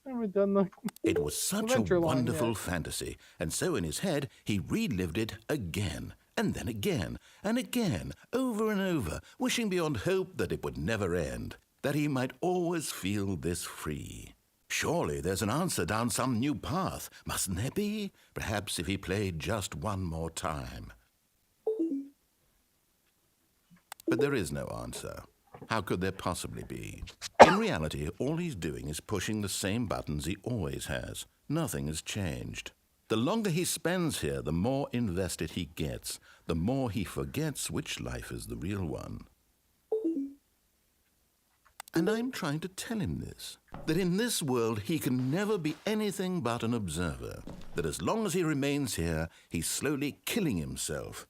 Haven't done the It was such a Adventure line wonderful yet. fantasy, and so in his head he relived it again, and then again, and again, over and over, wishing beyond hope that it would never end, that he might always feel this free. Surely there's an answer down some new path, mustn't there be? Perhaps if he played just one more time. But there is no answer. How could there possibly be? In reality, all he's doing is pushing the same buttons he always has. Nothing has changed. The longer he spends here, the more invested he gets, the more he forgets which life is the real one. And I'm trying to tell him this, that in this world he can never be anything but an observer, that as long as he remains here, he's slowly killing himself.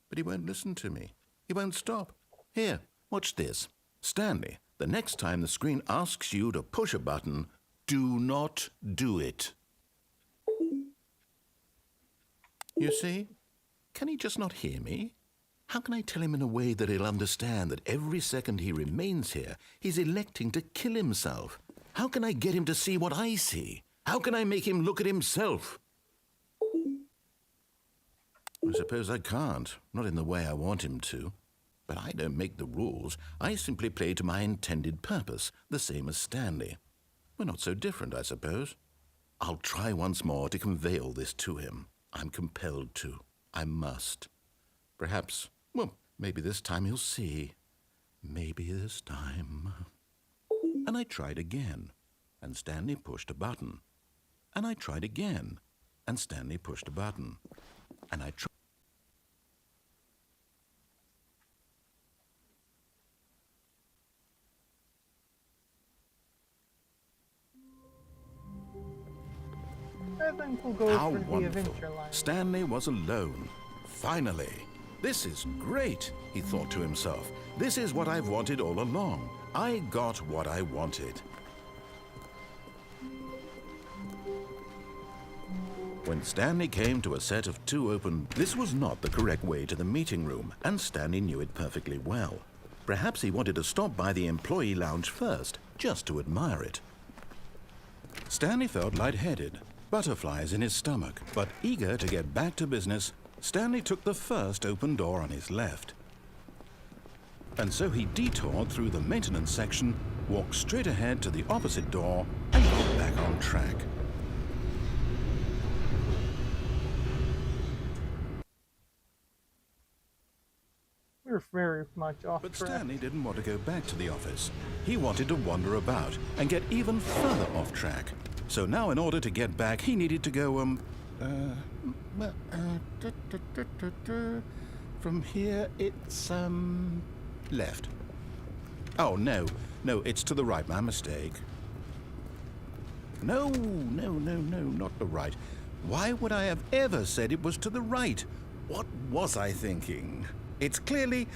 But he won't listen to me. He won't stop. Here, watch this. Stanley, the next time the screen asks you to push a button, do not do it. You see? Can he just not hear me? How can I tell him in a way that he'll understand that every second he remains here, he's electing to kill himself? How can I get him to see what I see? How can I make him look at himself? I suppose I can't, not in the way I want him to. But I don't make the rules. I simply play to my intended purpose, the same as Stanley. We're not so different, I suppose. I'll try once more to convey all this to him. I'm compelled to. I must. Perhaps, well, maybe this time he'll see. Maybe this time. And I tried again, and Stanley pushed a button. And I tried again, and Stanley pushed a button. And I tried. I think we'll go How for the wonderful. adventure line. Stanley was alone. Finally. This is great, he thought to himself. This is what I've wanted all along. I got what I wanted. When Stanley came to a set of 2 open, this was not the correct way to the meeting room, and Stanley knew it perfectly well. Perhaps he wanted to stop by the employee lounge first, just to admire it. Stanley felt lightheaded, butterflies in his stomach, but eager to get back to business, Stanley took the first open door on his left. And so he detoured through the maintenance section, walked straight ahead to the opposite door, and got back on track. We're very much off But track. Stanley didn't want to go back to the office. He wanted to wander about and get even further off track. So now in order to get back, he needed to go, from here it's, left. Oh, no, it's to the right, my mistake. No, not the right. Why would I have ever said it was to the right? What was I thinking? It's clearly...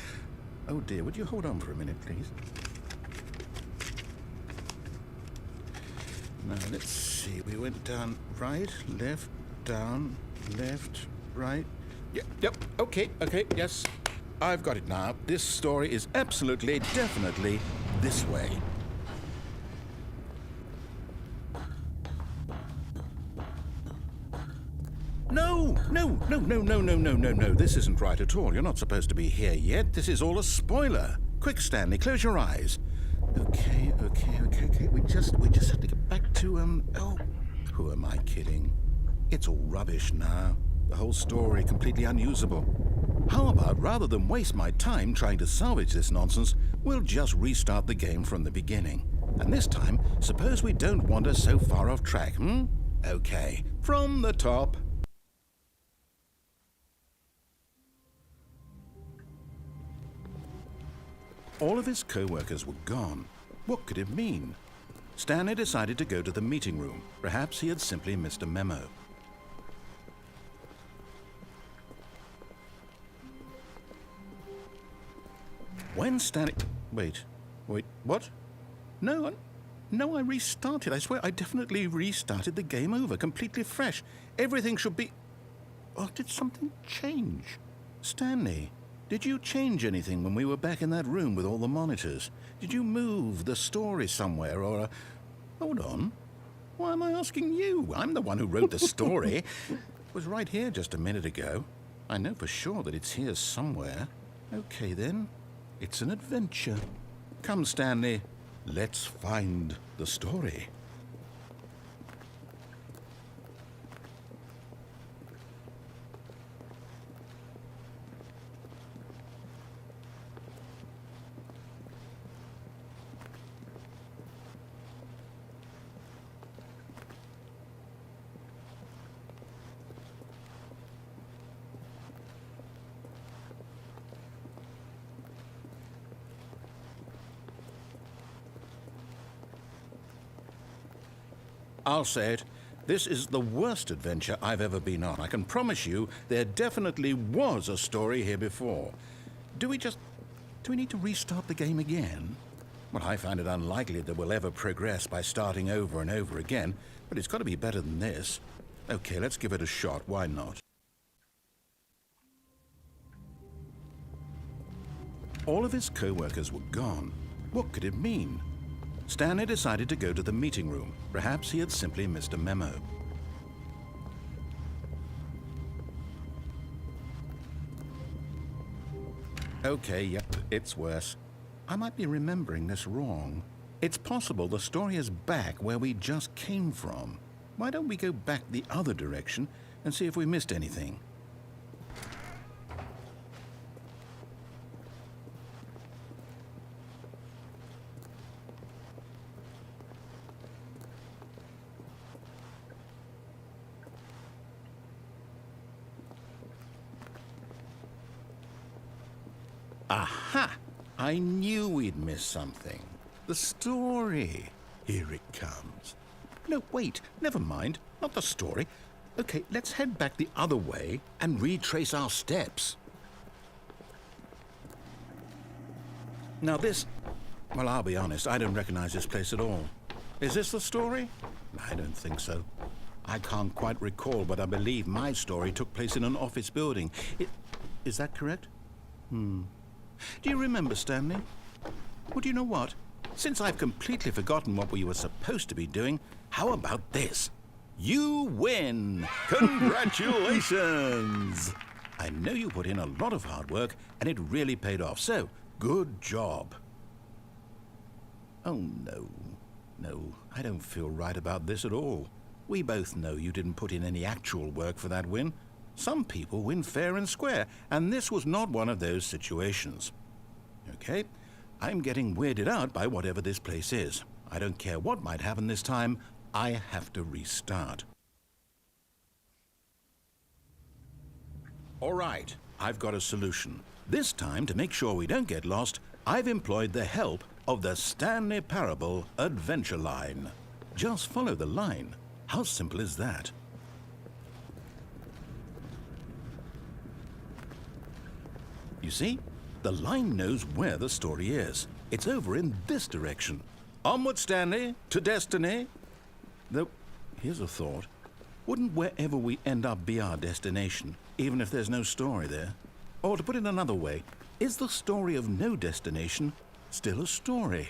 Oh dear, would you hold on for a minute, please? Now, let's see. We went down right, left, down, left, right. Yep, okay, yes. I've got it now. This story is absolutely, definitely this way. No, no, no, no, no, no, no, no, no. This isn't right at all. You're not supposed to be here yet. This is all a spoiler. Quick, Stanley, close your eyes. Okay. We just have to get back to, oh, who am I kidding? It's all rubbish now. The whole story completely unusable. How about, rather than waste my time trying to salvage this nonsense, we'll just restart the game from the beginning. And this time, suppose we don't wander so far off track, hmm? Okay, from the top. All of his co-workers were gone. What could it mean? Stanley decided to go to the meeting room. Perhaps he had simply missed a memo. When Stanley... Wait, what? No, I restarted. I swear, I definitely restarted the game over, completely fresh. Everything should be... Oh, did something change? Stanley, did you change anything when we were back in that room with all the monitors? Did you move the story somewhere, or... Hold on. Why am I asking you? I'm the one who wrote the story. It was right here just a minute ago. I know for sure that it's here somewhere. Okay, then. It's an adventure. Come, Stanley. Let's find the story. I'll say it. This is the worst adventure I've ever been on. I can promise you there definitely was a story here before. Do we need to restart the game again? Well, I find it unlikely that we'll ever progress by starting over and over again, but it's got to be better than this. Okay, let's give it a shot. Why not? All of his co-workers were gone. What could it mean? Stanley decided to go to the meeting room. Perhaps he had simply missed a memo. Okay, yep, it's worse. I might be remembering this wrong. It's possible the story is back where we just came from. Why don't we go back the other direction and see if we missed anything? Aha! I knew we'd miss something. The story. Here it comes. No, wait, never mind. Not the story. Okay, let's head back the other way and retrace our steps. Now this... Well, I'll be honest, I don't recognize this place at all. Is this the story? I don't think so. I can't quite recall, but I believe my story took place in an office building. Is that correct? Do you remember, Stanley? Well, do you know what? Since I've completely forgotten what we were supposed to be doing, how about this? You win! Congratulations! I know you put in a lot of hard work, and it really paid off, so good job. Oh, no. No, I don't feel right about this at all. We both know you didn't put in any actual work for that win. Some people win fair and square, and this was not one of those situations. Okay, I'm getting weirded out by whatever this place is. I don't care what might happen this time, I have to restart. All right, I've got a solution. This time, to make sure we don't get lost, I've employed the help of the Stanley Parable adventure line. Just follow the line. How simple is that? You see, the line knows where the story is. It's over in this direction. Onward, Stanley, to destiny. Though, here's a thought. Wouldn't wherever we end up be our destination, even if there's no story there? Or to put it another way, is the story of no destination still a story?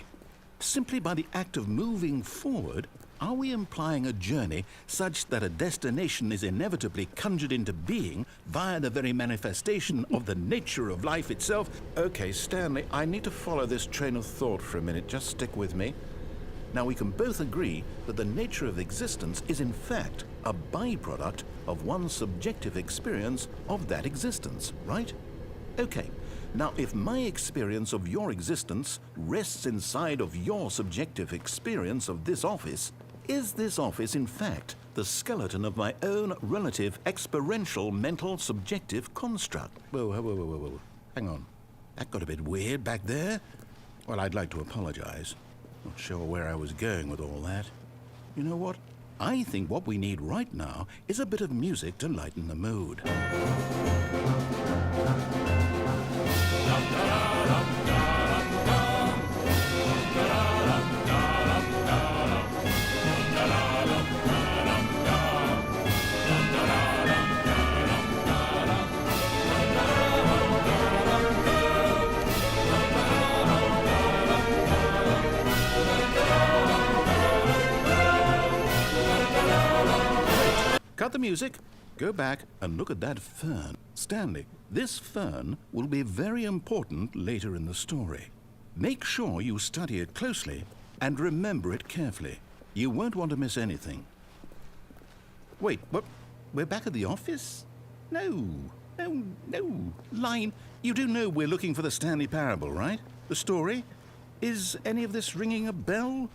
Simply by the act of moving forward, are we implying a journey such that a destination is inevitably conjured into being via the very manifestation of the nature of life itself? Okay, Stanley, I need to follow this train of thought for a minute. Just stick with me. Now, we can both agree that the nature of existence is in fact a byproduct of one's subjective experience of that existence, right? Okay. Now, if my experience of your existence rests inside of your subjective experience of this office, is this office, in fact, the skeleton of my own relative experiential mental subjective construct? Whoa. Hang on. That got a bit weird back there. Well, I'd like to apologize. Not sure where I was going with all that. You know what? I think what we need right now is a bit of music to lighten the mood. Cut the music, go back and look at that fern. Stanley, this fern will be very important later in the story. Make sure you study it closely and remember it carefully. You won't want to miss anything. Wait, what? We're back at the office? No. Line, you do know we're looking for the Stanley Parable, right? The story? Is any of this ringing a bell?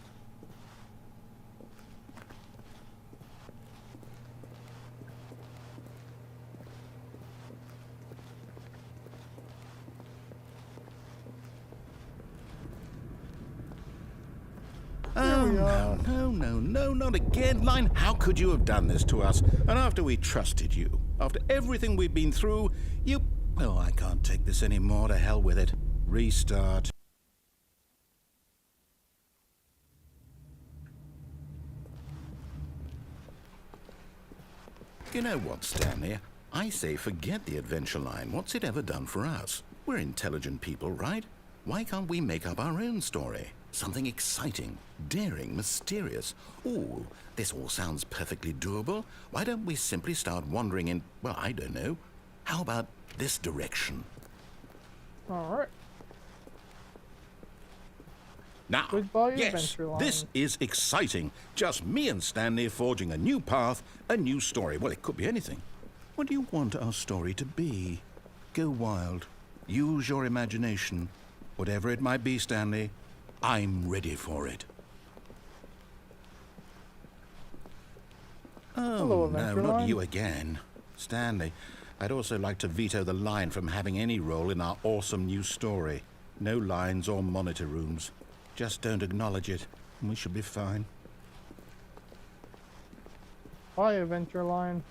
No, not again. Line, how could you have done this to us? And after we trusted you, after everything we've been through, you... Oh, I can't take this anymore. To hell with it. Restart. You know what, Stanley? I say forget the adventure line. What's it ever done for us? We're intelligent people, right? Why can't we make up our own story? Something exciting, daring, mysterious. Ooh, this all sounds perfectly doable. Why don't we simply start wandering in, well, I don't know. How about this direction? All right. Now, Goodbye, yes, adventure line. this is exciting. Just me and Stanley forging a new path, a new story. Well, it could be anything. What do you want our story to be? Go wild. Use your imagination. Whatever it might be, Stanley, I'm ready for it. Oh, Hello, no, Adventure not Line. you again. Stanley, I'd also like to veto the line from having any role in our awesome new story. No lines or monitor rooms. Just don't acknowledge it, and we should be fine. Bye, Adventure Line.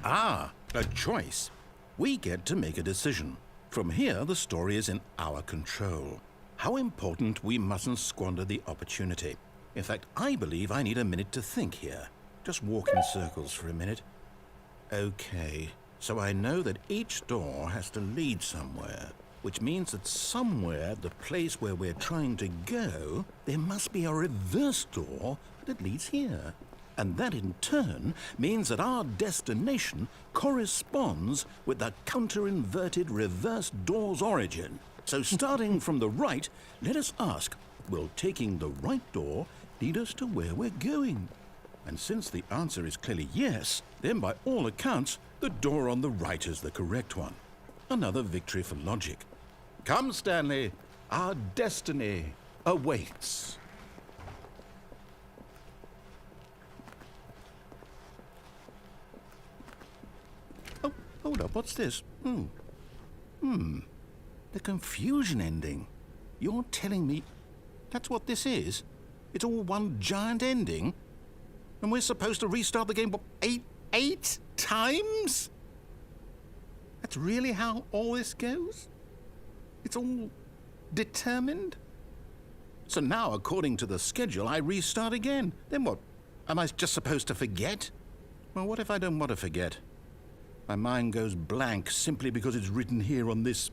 Ah, a choice. We get to make a decision. From here, the story is in our control. How important we mustn't squander the opportunity. In fact, I believe I need a minute to think here. Just walk in circles for a minute. Okay, so I know that each door has to lead somewhere, which means that somewhere, the place where we're trying to go, there must be a reverse door that leads here. And that in turn means that our destination corresponds with the counter-inverted reverse door's origin. So starting from the right, let us ask, will taking the right door lead us to where we're going? And since the answer is clearly yes, then by all accounts, the door on the right is the correct one. Another victory for logic. Come, Stanley, our destiny awaits. Oh, hold up, what's this? The confusion ending. You're telling me that's what this is? It's all one giant ending? And we're supposed to restart the game, what, eight times? That's really how all this goes? It's all determined? So now, according to the schedule, I restart again. Then what? Am I just supposed to forget? Well, what if I don't want to forget? My mind goes blank simply because it's written here on this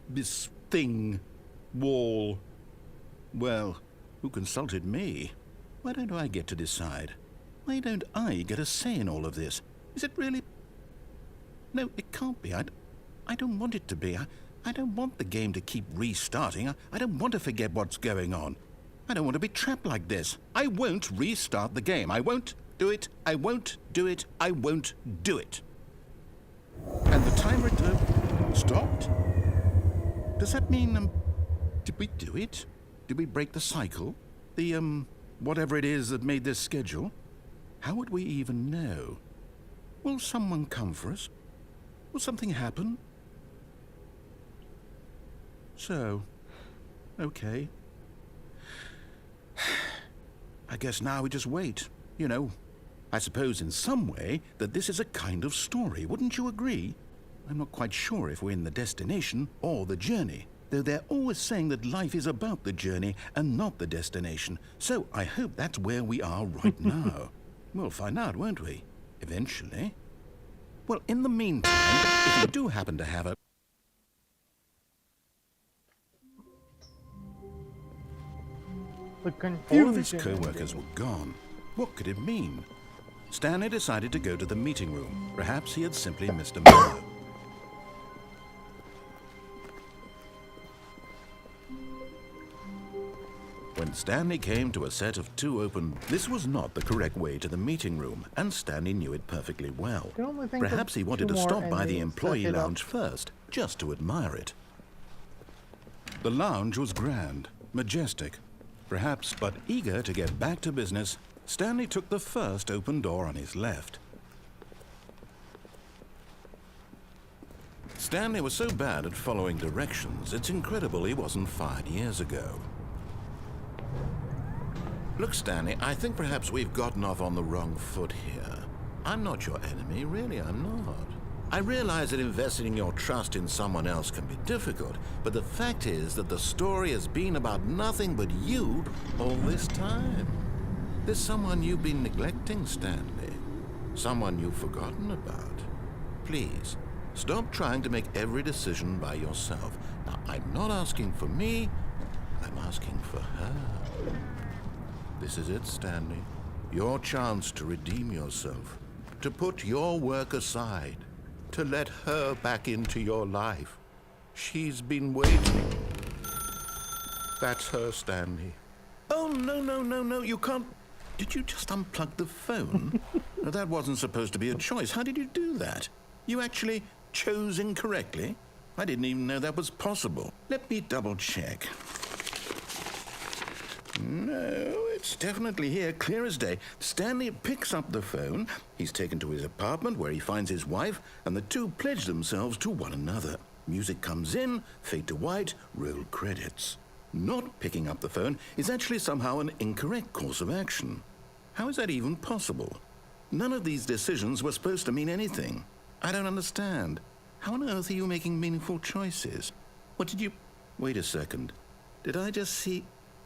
thing. wall. Well, who consulted me? Why don't I get to decide? Why don't I get a say in all of this? Is it really... No, it can't be. I don't want it to be. I don't want the game to keep restarting. I don't want to forget what's going on. I don't want to be trapped like this. I won't restart the game. I won't do it. I won't do it. I won't do it. And the timer stopped? Does that mean, did we do it? Did we break the cycle? The, whatever it is that made this schedule? How would we even know? Will someone come for us? Will something happen? So, okay. I guess now we just wait. You know, I suppose in some way that this is a kind of story, wouldn't you agree? I'm not quite sure if we're in the destination or the journey, though they're always saying that life is about the journey and not the destination. So I hope that's where we are right now. We'll find out, won't we? Eventually. Well, in the meantime, if you do happen to have a... The confusion. All of his co-workers were gone. What could it mean? Stanley decided to go to the meeting room. Perhaps he had simply missed a memo. When Stanley came to a set of 2 open, this was not the correct way to the meeting room, and Stanley knew it perfectly well. Perhaps he wanted to stop by the employee lounge first, just to admire it. The lounge was grand, majestic, perhaps, but eager to get back to business, Stanley took the first open door on his left. Stanley was so bad at following directions, it's incredible he wasn't fired years ago. Look, Stanley, I think perhaps we've gotten off on the wrong foot here. I'm not your enemy, really, I'm not. I realize that investing your trust in someone else can be difficult, but the fact is that the story has been about nothing but you all this time. There's someone you've been neglecting, Stanley. Someone you've forgotten about. Please, stop trying to make every decision by yourself. Now, I'm not asking for me, I'm asking for her. This is it, Stanley. Your chance to redeem yourself, to put your work aside, to let her back into your life. She's been waiting. That's her, Stanley. Oh, no, you can't... Did you just unplug the phone? No, that wasn't supposed to be a choice. How did you do that? You actually chose incorrectly? I didn't even know that was possible. Let me double check. No, it's definitely here, clear as day. Stanley picks up the phone. He's taken to his apartment where he finds his wife, and the two pledge themselves to one another. Music comes in, fade to white, roll credits. Not picking up the phone is actually somehow an incorrect course of action. How is that even possible? None of these decisions were supposed to mean anything. I don't understand. How on earth are you making meaningful choices? What did you... Wait a second. Did I just see...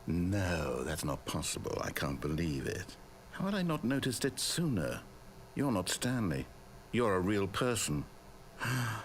No, that's not possible. I can't believe it. How had I not noticed it sooner? You're not Stanley. You're a real person. I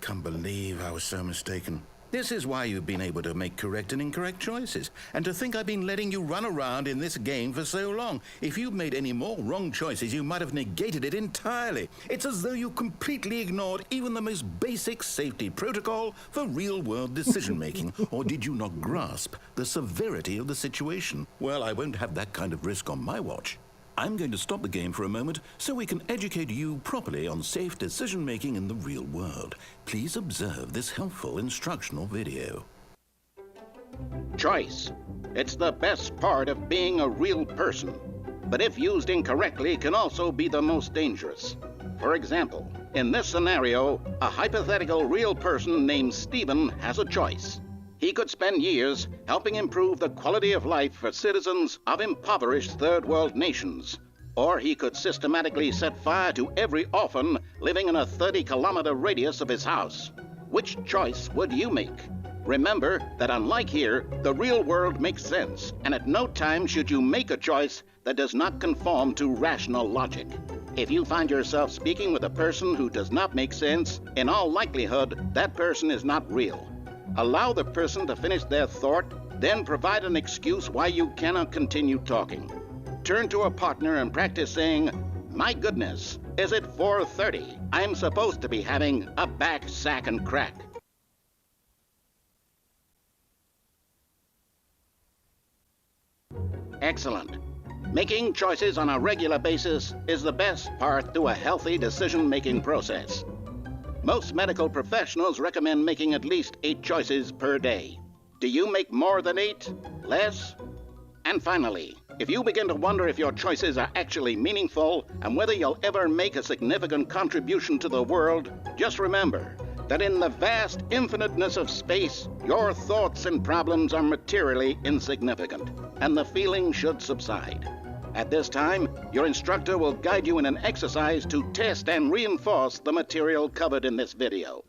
can't believe I was so mistaken. This is why you've been able to make correct and incorrect choices. And to think I've been letting you run around in this game for so long. If you'd made any more wrong choices, you might have negated it entirely. It's as though you completely ignored even the most basic safety protocol for real-world decision-making. Or did you not grasp the severity of the situation? Well, I won't have that kind of risk on my watch. I'm going to stop the game for a moment so we can educate you properly on safe decision-making in the real world. Please observe this helpful instructional video. Choice. It's the best part of being a real person, but if used incorrectly can also be the most dangerous. For example, in this scenario, a hypothetical real person named Stephen has a choice. He could spend years helping improve the quality of life for citizens of impoverished third world nations. Or he could systematically set fire to every orphan living in a 30-kilometer radius of his house. Which choice would you make? Remember that unlike here, the real world makes sense, and at no time should you make a choice that does not conform to rational logic. If you find yourself speaking with a person who does not make sense, in all likelihood, that person is not real. Allow the person to finish their thought, then provide an excuse why you cannot continue talking. Turn to a partner and practice saying, "My goodness, is it 4:30? I'm supposed to be having a back, sack, and crack." Excellent. Making choices on a regular basis is the best part to a healthy decision-making process. Most medical professionals recommend making at least 8 choices per day. Do you make more than 8? Less? And finally, if you begin to wonder if your choices are actually meaningful and whether you'll ever make a significant contribution to the world, just remember that in the vast infiniteness of space, your thoughts and problems are materially insignificant, and the feeling should subside. At this time, your instructor will guide you in an exercise to test and reinforce the material covered in this video.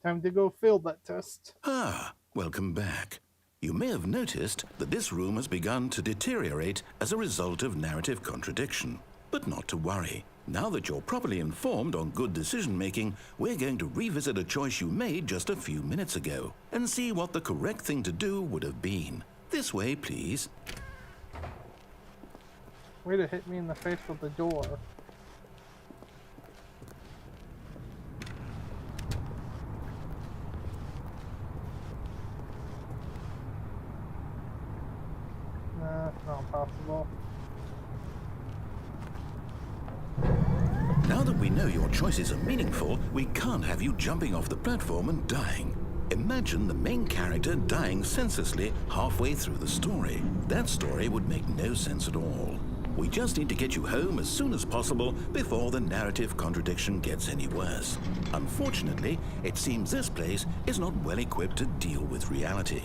Time to go fill that test. Ah, welcome back. You may have noticed that this room has begun to deteriorate as a result of narrative contradiction. But not to worry. Now that you're properly informed on good decision-making, we're going to revisit a choice you made just a few minutes ago and see what the correct thing to do would have been. This way, please. Way to hit me in the face with the door. Nah, not possible. Now that we know your choices are meaningful, we can't have you jumping off the platform and dying. Imagine the main character dying senselessly halfway through the story. That story would make no sense at all. We just need to get you home as soon as possible before the narrative contradiction gets any worse. Unfortunately, it seems this place is not well equipped to deal with reality.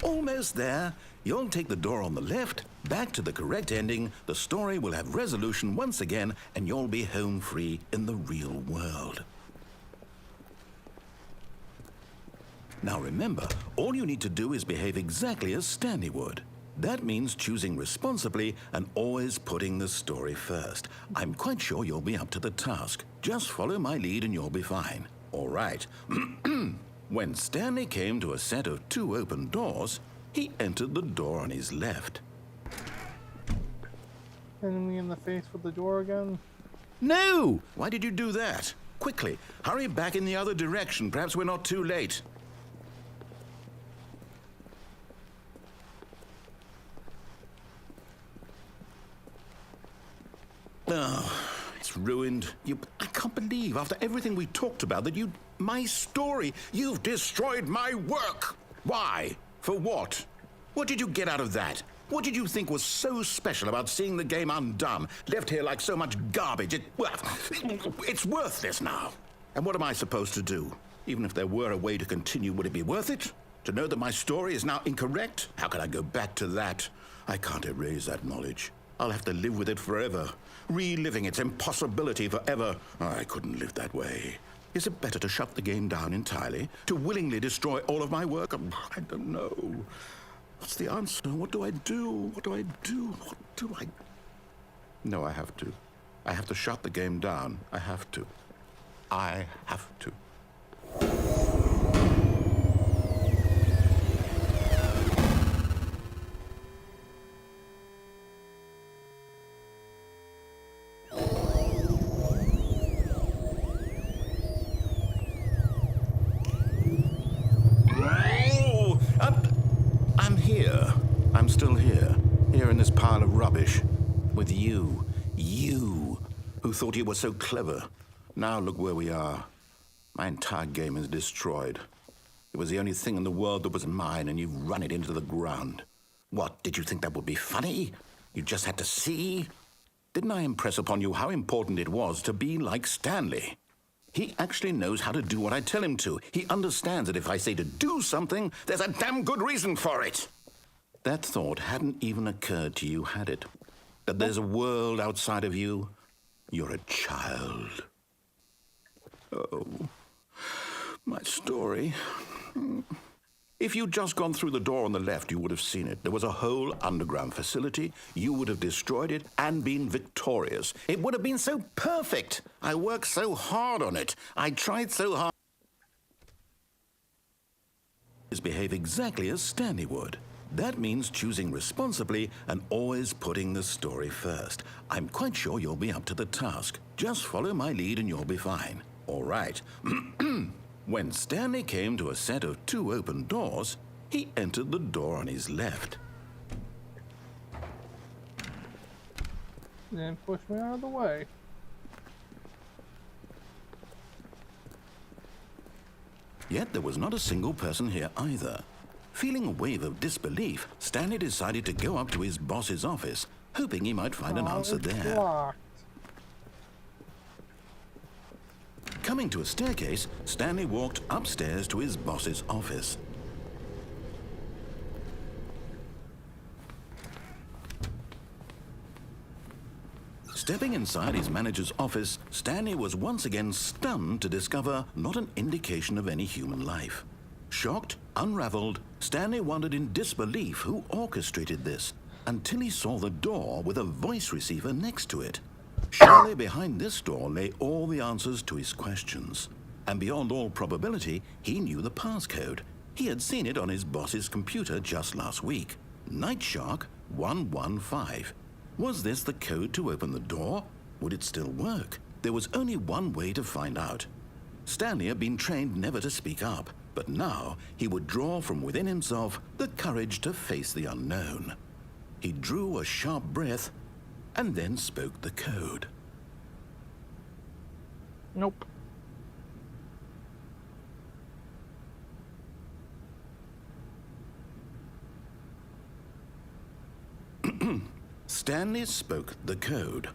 Almost there. You'll take the door on the left, back to the correct ending, the story will have resolution once again, and you'll be home free in the real world. Now remember, all you need to do is behave exactly as Stanley would. That means choosing responsibly and always putting the story first. I'm quite sure you'll be up to the task. Just follow my lead and you'll be fine. All right. When Stanley came to a set of 2 open doors, he entered the door on his left. Hitting me in the face with the door again? No! Why did you do that? Quickly, hurry back in the other direction. Perhaps we're not too late. Oh, it's ruined. I can't believe, after everything we talked about, that my story, you've destroyed my work. Why? For what? What did you get out of that? What did you think was so special about seeing the game undone, left here like so much garbage? It's worthless now. And what am I supposed to do? Even if there were a way to continue, would it be worth it? To know that my story is now incorrect? How can I go back to that? I can't erase that knowledge. I'll have to live with it forever, reliving its impossibility forever. I couldn't live that way. Is it better to shut the game down entirely? To willingly destroy all of my work? I don't know. What's the answer? What do I do? What do I do? What do I... No, I have to. I have to shut the game down. I have to. I have to. I'm still here in this pile of rubbish, with you who thought you were so clever. Now look where we are. My entire game is destroyed. It was the only thing in the world that was mine, and you've run it into the ground. What, did you think that would be funny? You just had to see? Didn't I impress upon you how important it was to be like Stanley? He actually knows how to do what I tell him to. He understands that if I say to do something, there's a damn good reason for it. That thought hadn't even occurred to you, had it? That there's a world outside of you? You're a child. Oh, my story. If you'd just gone through the door on the left, you would have seen it. There was a whole underground facility. You would have destroyed it and been victorious. It would have been so perfect. I worked so hard on it. I tried so hard. Behave exactly as Stanley would. That means choosing responsibly and always putting the story first. I'm quite sure you'll be up to the task. Just follow my lead and you'll be fine. All right. When Stanley came to a set of 2 open doors, he entered the door on his left. Then push me out of the way. Yet there was not a single person here either. Feeling a wave of disbelief, Stanley decided to go up to his boss's office, hoping he might find an answer It's there. blocked. Coming to a staircase, Stanley walked upstairs to his boss's office. Stepping inside his manager's office, Stanley was once again stunned to discover not an indication of any human life. Shocked, unraveled, Stanley wondered in disbelief who orchestrated this, until he saw the door with a voice receiver next to it. Surely behind this door lay all the answers to his questions. And beyond all probability, he knew the passcode. He had seen it on his boss's computer just last week. Night Shark 115. Was this the code to open the door? Would it still work? There was only one way to find out. Stanley had been trained never to speak up, but now he would draw from within himself the courage to face the unknown. He drew a sharp breath and then spoke the code. Nope. Stanley spoke the code.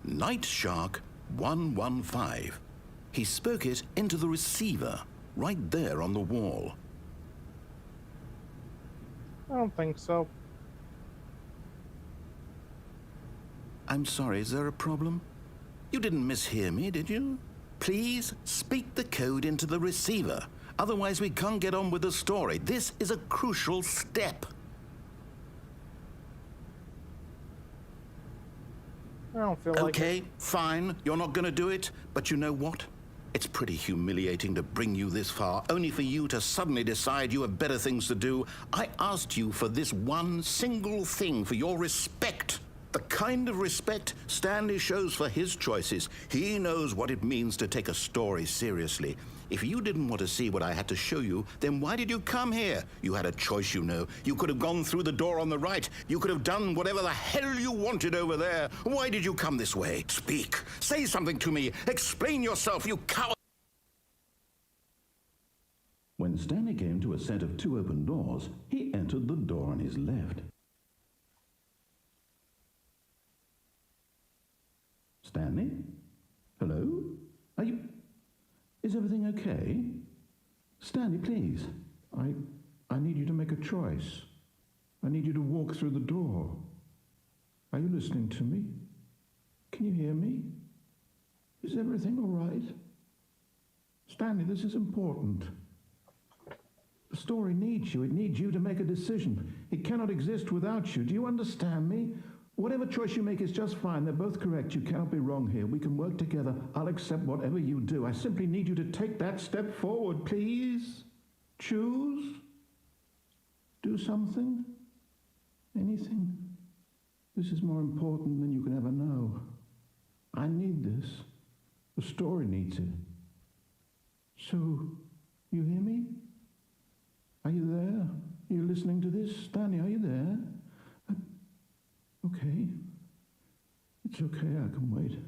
Night Shark 115. He spoke it into the receiver, right there on the wall. I don't think so. I'm sorry, is there a problem? You didn't mishear me, did you? Please speak the code into the receiver. Otherwise, we can't get on with the story. This is a crucial step. I don't feel like it. Okay, fine. You're not going to do it. But you know what? It's pretty humiliating to bring you this far, only for you to suddenly decide you have better things to do. I asked you for this one single thing, for your respect. The kind of respect Stanley shows for his choices. He knows what it means to take a story seriously. If you didn't want to see what I had to show you, then why did you come here? You had a choice, you know. You could have gone through the door on the right. You could have done whatever the hell you wanted over there. Why did you come this way? Speak. Say something to me. Explain yourself, you coward. When Stanley came to a set of 2 open doors, he entered the door on his left. Stanley? Hello? Are you... Is everything okay? Stanley, please. I need you to make a choice. I need you to walk through the door. Are you listening to me? Can you hear me? Is everything all right? Stanley, this is important. The story needs you. It needs you to make a decision. It cannot exist without you. Do you understand me? Whatever choice you make is just fine. They're both correct. You cannot be wrong here. We can work together. I'll accept whatever you do. I simply need you to take that step forward, please. Choose. Do something. Anything. This is more important than you can ever know. I need this. The story needs it. So, you hear me? Are you there? Are you listening to this? Stanley, are you there? Okay. It's okay, I can wait.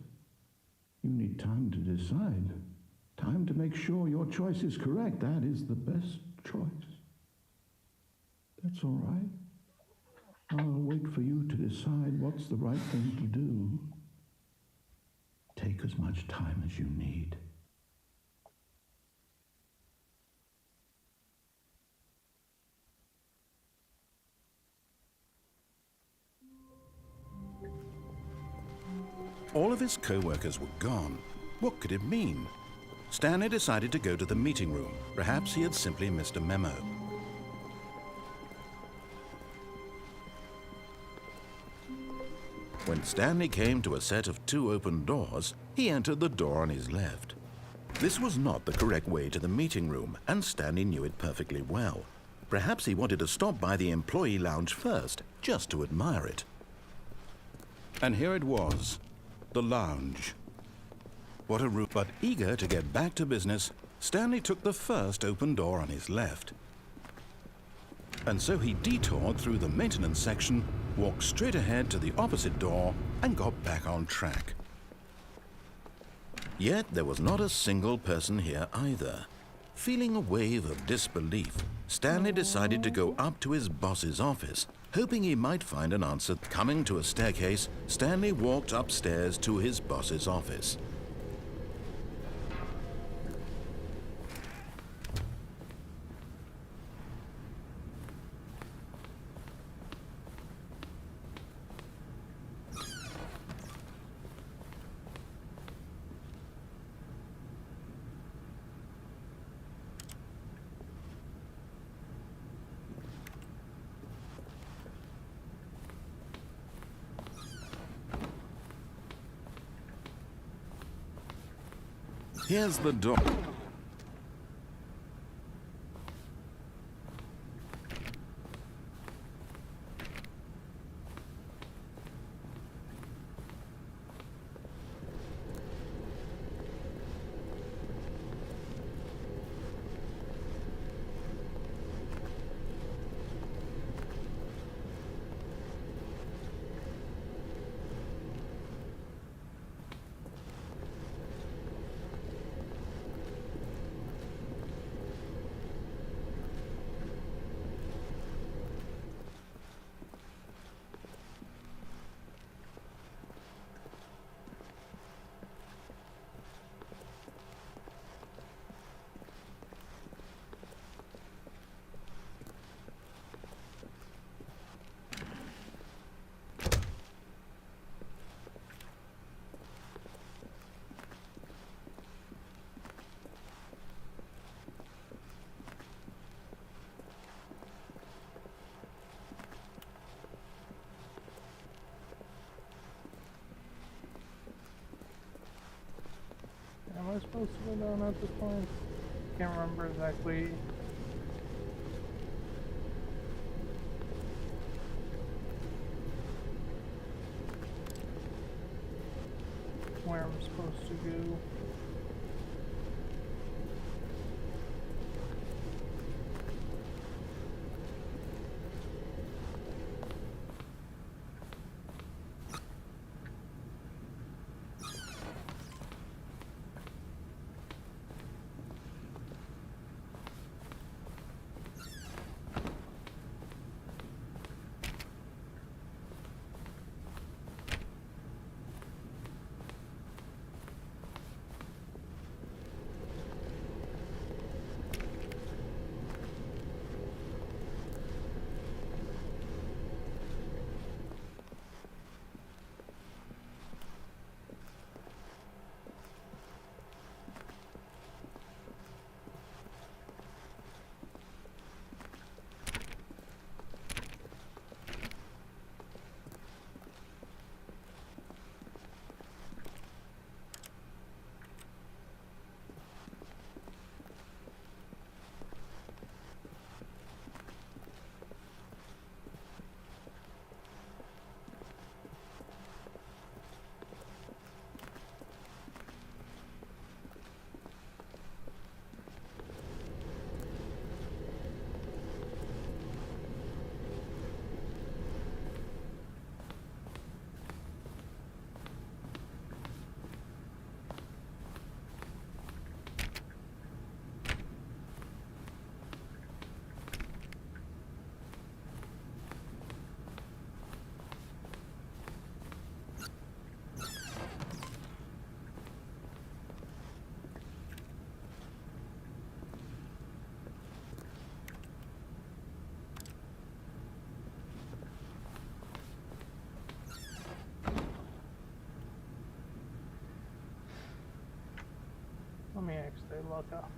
You need time to decide. Time to make sure your choice is correct. That is the best choice. That's all right. I'll wait for you to decide what's the right thing to do. Take as much time as you need. All of his co-workers were gone. What could it mean? Stanley decided to go to the meeting room. Perhaps he had simply missed a memo. When Stanley came to a set of 2 open doors, he entered the door on his left. This was not the correct way to the meeting room, and Stanley knew it perfectly well. Perhaps he wanted to stop by the employee lounge first, just to admire it. And here it was, the lounge. What a room. But eager to get back to business, Stanley took the first open door on his left. And so he detoured through the maintenance section, walked straight ahead to the opposite door, and got back on track. Yet there was not a single person here either. Feeling a wave of disbelief, Stanley decided to go up to his boss's office, hoping he might find an answer. Coming to a staircase, Stanley walked upstairs to his boss's office. Here's the door. Am I supposed to go down at this point? Can't remember exactly. Where I'm supposed to go. me actually look up.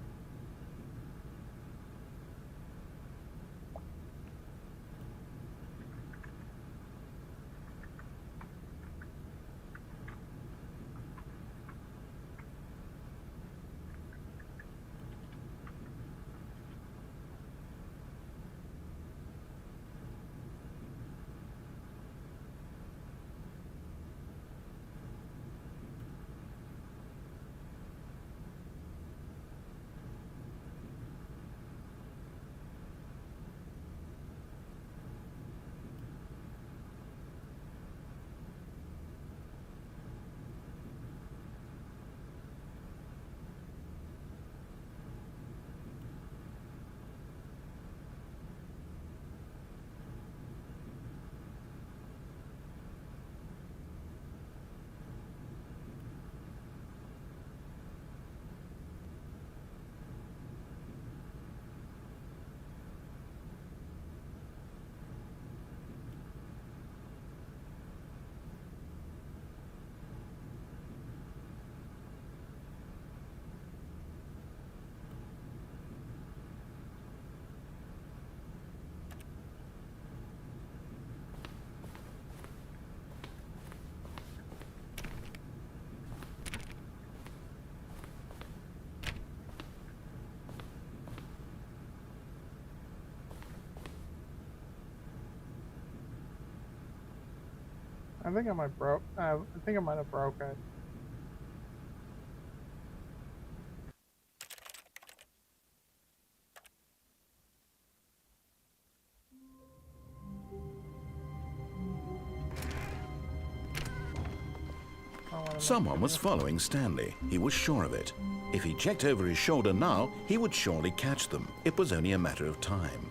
I think I might have broke it. Someone was following Stanley. He was sure of it. If he checked over his shoulder now, he would surely catch them. It was only a matter of time.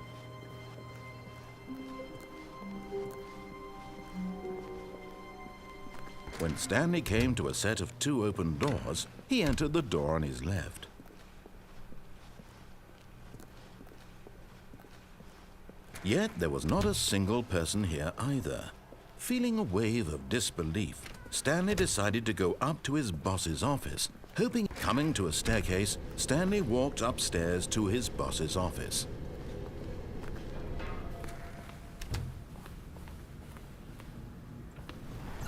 When Stanley came to a set of 2 open doors, he entered the door on his left. Yet there was not a single person here either. Feeling a wave of disbelief, Stanley decided to go up to his boss's office. Coming to a staircase, Stanley walked upstairs to his boss's office.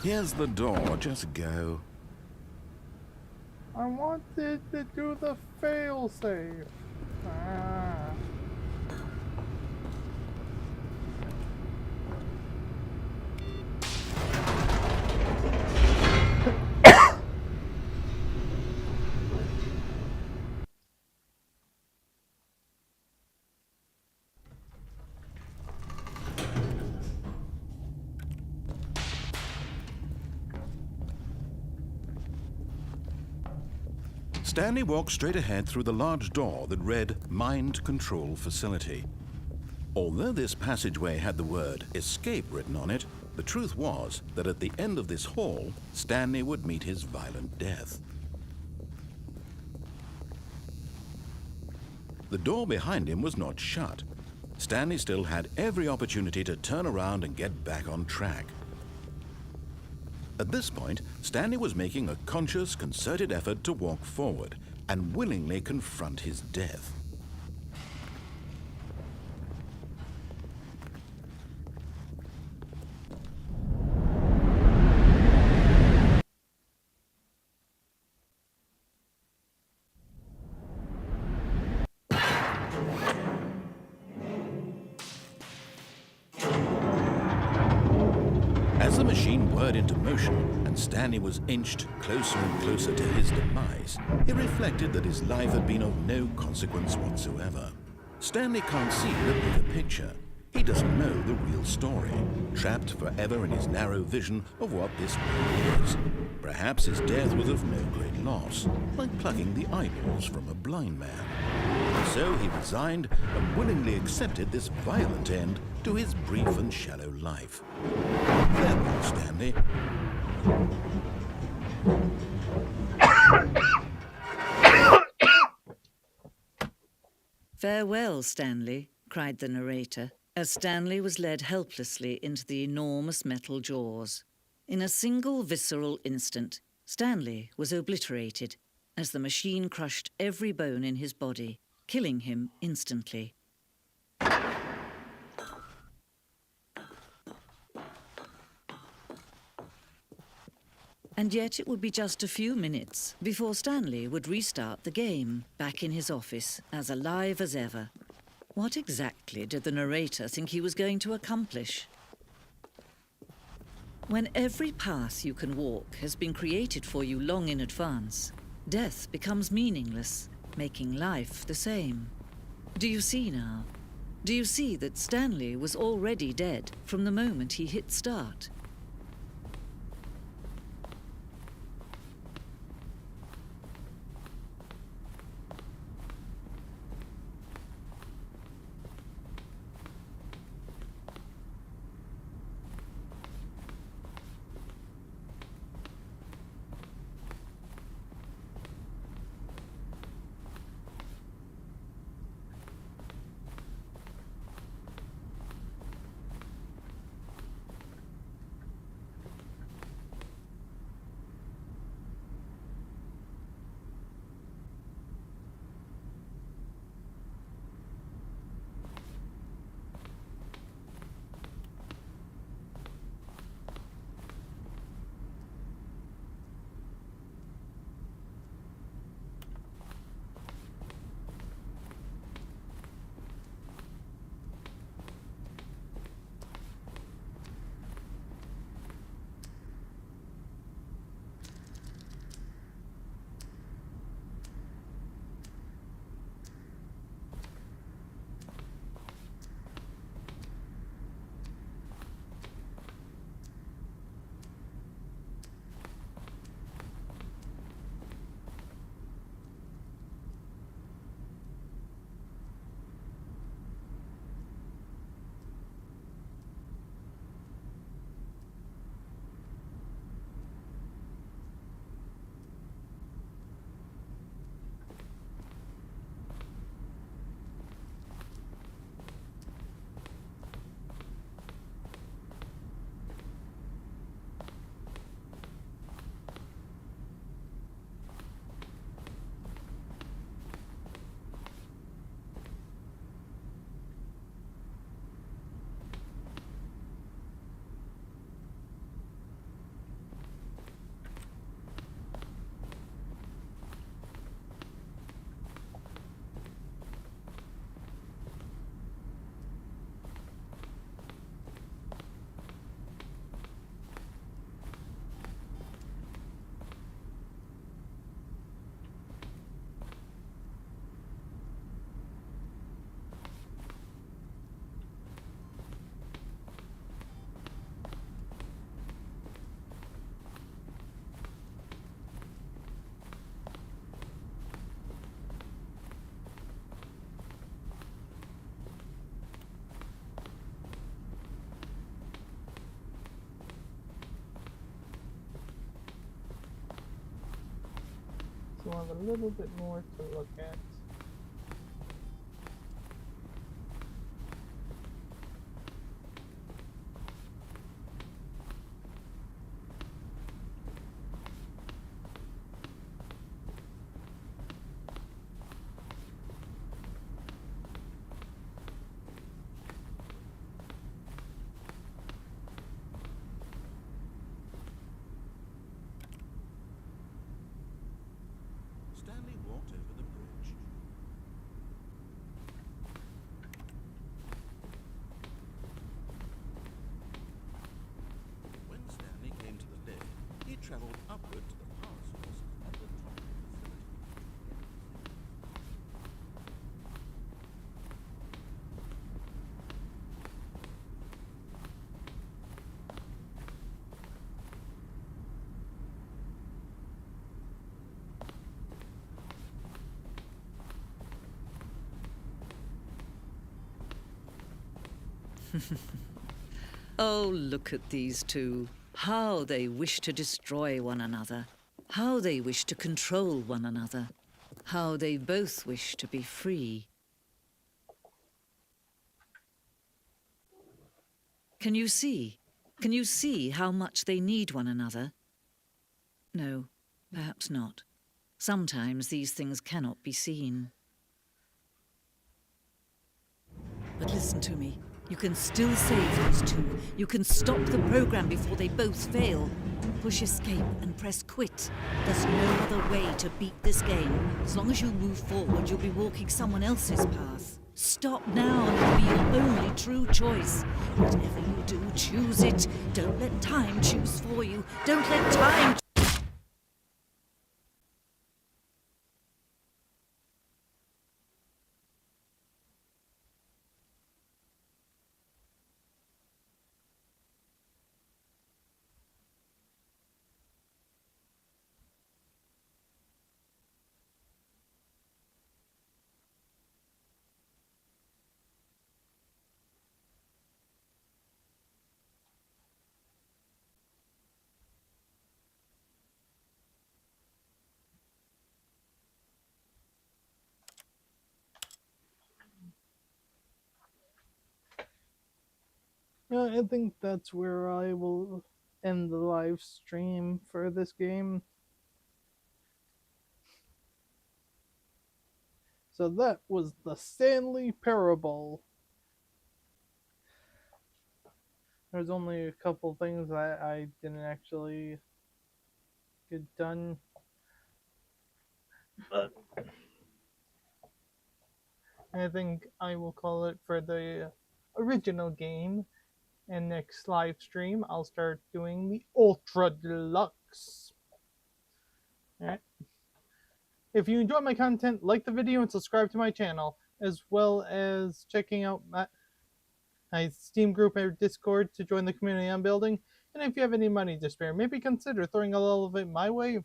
Here's the door, just go. I wanted to do the failsafe. Ah. Stanley walked straight ahead through the large door that read Mind Control Facility. Although this passageway had the word escape written on it, the truth was that at the end of this hall, Stanley would meet his violent death. The door behind him was not shut. Stanley still had every opportunity to turn around and get back on track. At this point, Stanley was making a conscious, concerted effort to walk forward and willingly confront his death. As the machine whirred into motion and Stanley was inched closer and closer to his demise, he reflected that his life had been of no consequence whatsoever. Stanley can't see the bigger picture. He doesn't know the real story, trapped forever in his narrow vision of what this world is. Perhaps his death was of no great loss, like plucking the eyeballs from a blind man. And so he resigned and willingly accepted this violent end to his brief and shallow life. Farewell, Stanley. "Farewell, Stanley," cried the narrator, as Stanley was led helplessly into the enormous metal jaws. In a single visceral instant, Stanley was obliterated, as the machine crushed every bone in his body, killing him instantly. And yet it would be just a few minutes before Stanley would restart the game, back in his office, as alive as ever. What exactly did the narrator think he was going to accomplish? When every path you can walk has been created for you long in advance, death becomes meaningless, making life the same. Do you see now? Do you see that Stanley was already dead from the moment he hit start? So I have a little bit more to look at. Stanley walked over the bridge. When Stanley came to the lift, he travelled upward to the power source at the top of the facility. Oh, look at these two. How they wish to destroy one another. How they wish to control one another. How they both wish to be free. Can you see? Can you see how much they need one another? No, perhaps not. Sometimes these things cannot be seen. But listen to me. You can still save those two. You can stop the program before they both fail. Push escape and press quit. There's no other way to beat this game. As long as you move forward, you'll be walking someone else's path. Stop now and it'll be your only true choice. Whatever you do, choose it. Don't let time choose for you. Don't let time... Yeah, I think that's where I will end the live stream for this game. So that was the Stanley Parable. There's only a couple things that I didn't actually get done. But I think I will call it for the original game. And next live stream, I'll start doing the Ultra Deluxe. Alright. If you enjoy my content, like the video and subscribe to my channel, as well as checking out my Steam group or Discord to join the community I'm building. And if you have any money to spare, maybe consider throwing a little of it my way.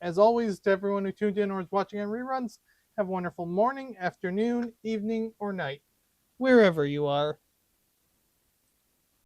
As always, to everyone who tuned in or is watching on reruns, have a wonderful morning, afternoon, evening, or night, wherever you are.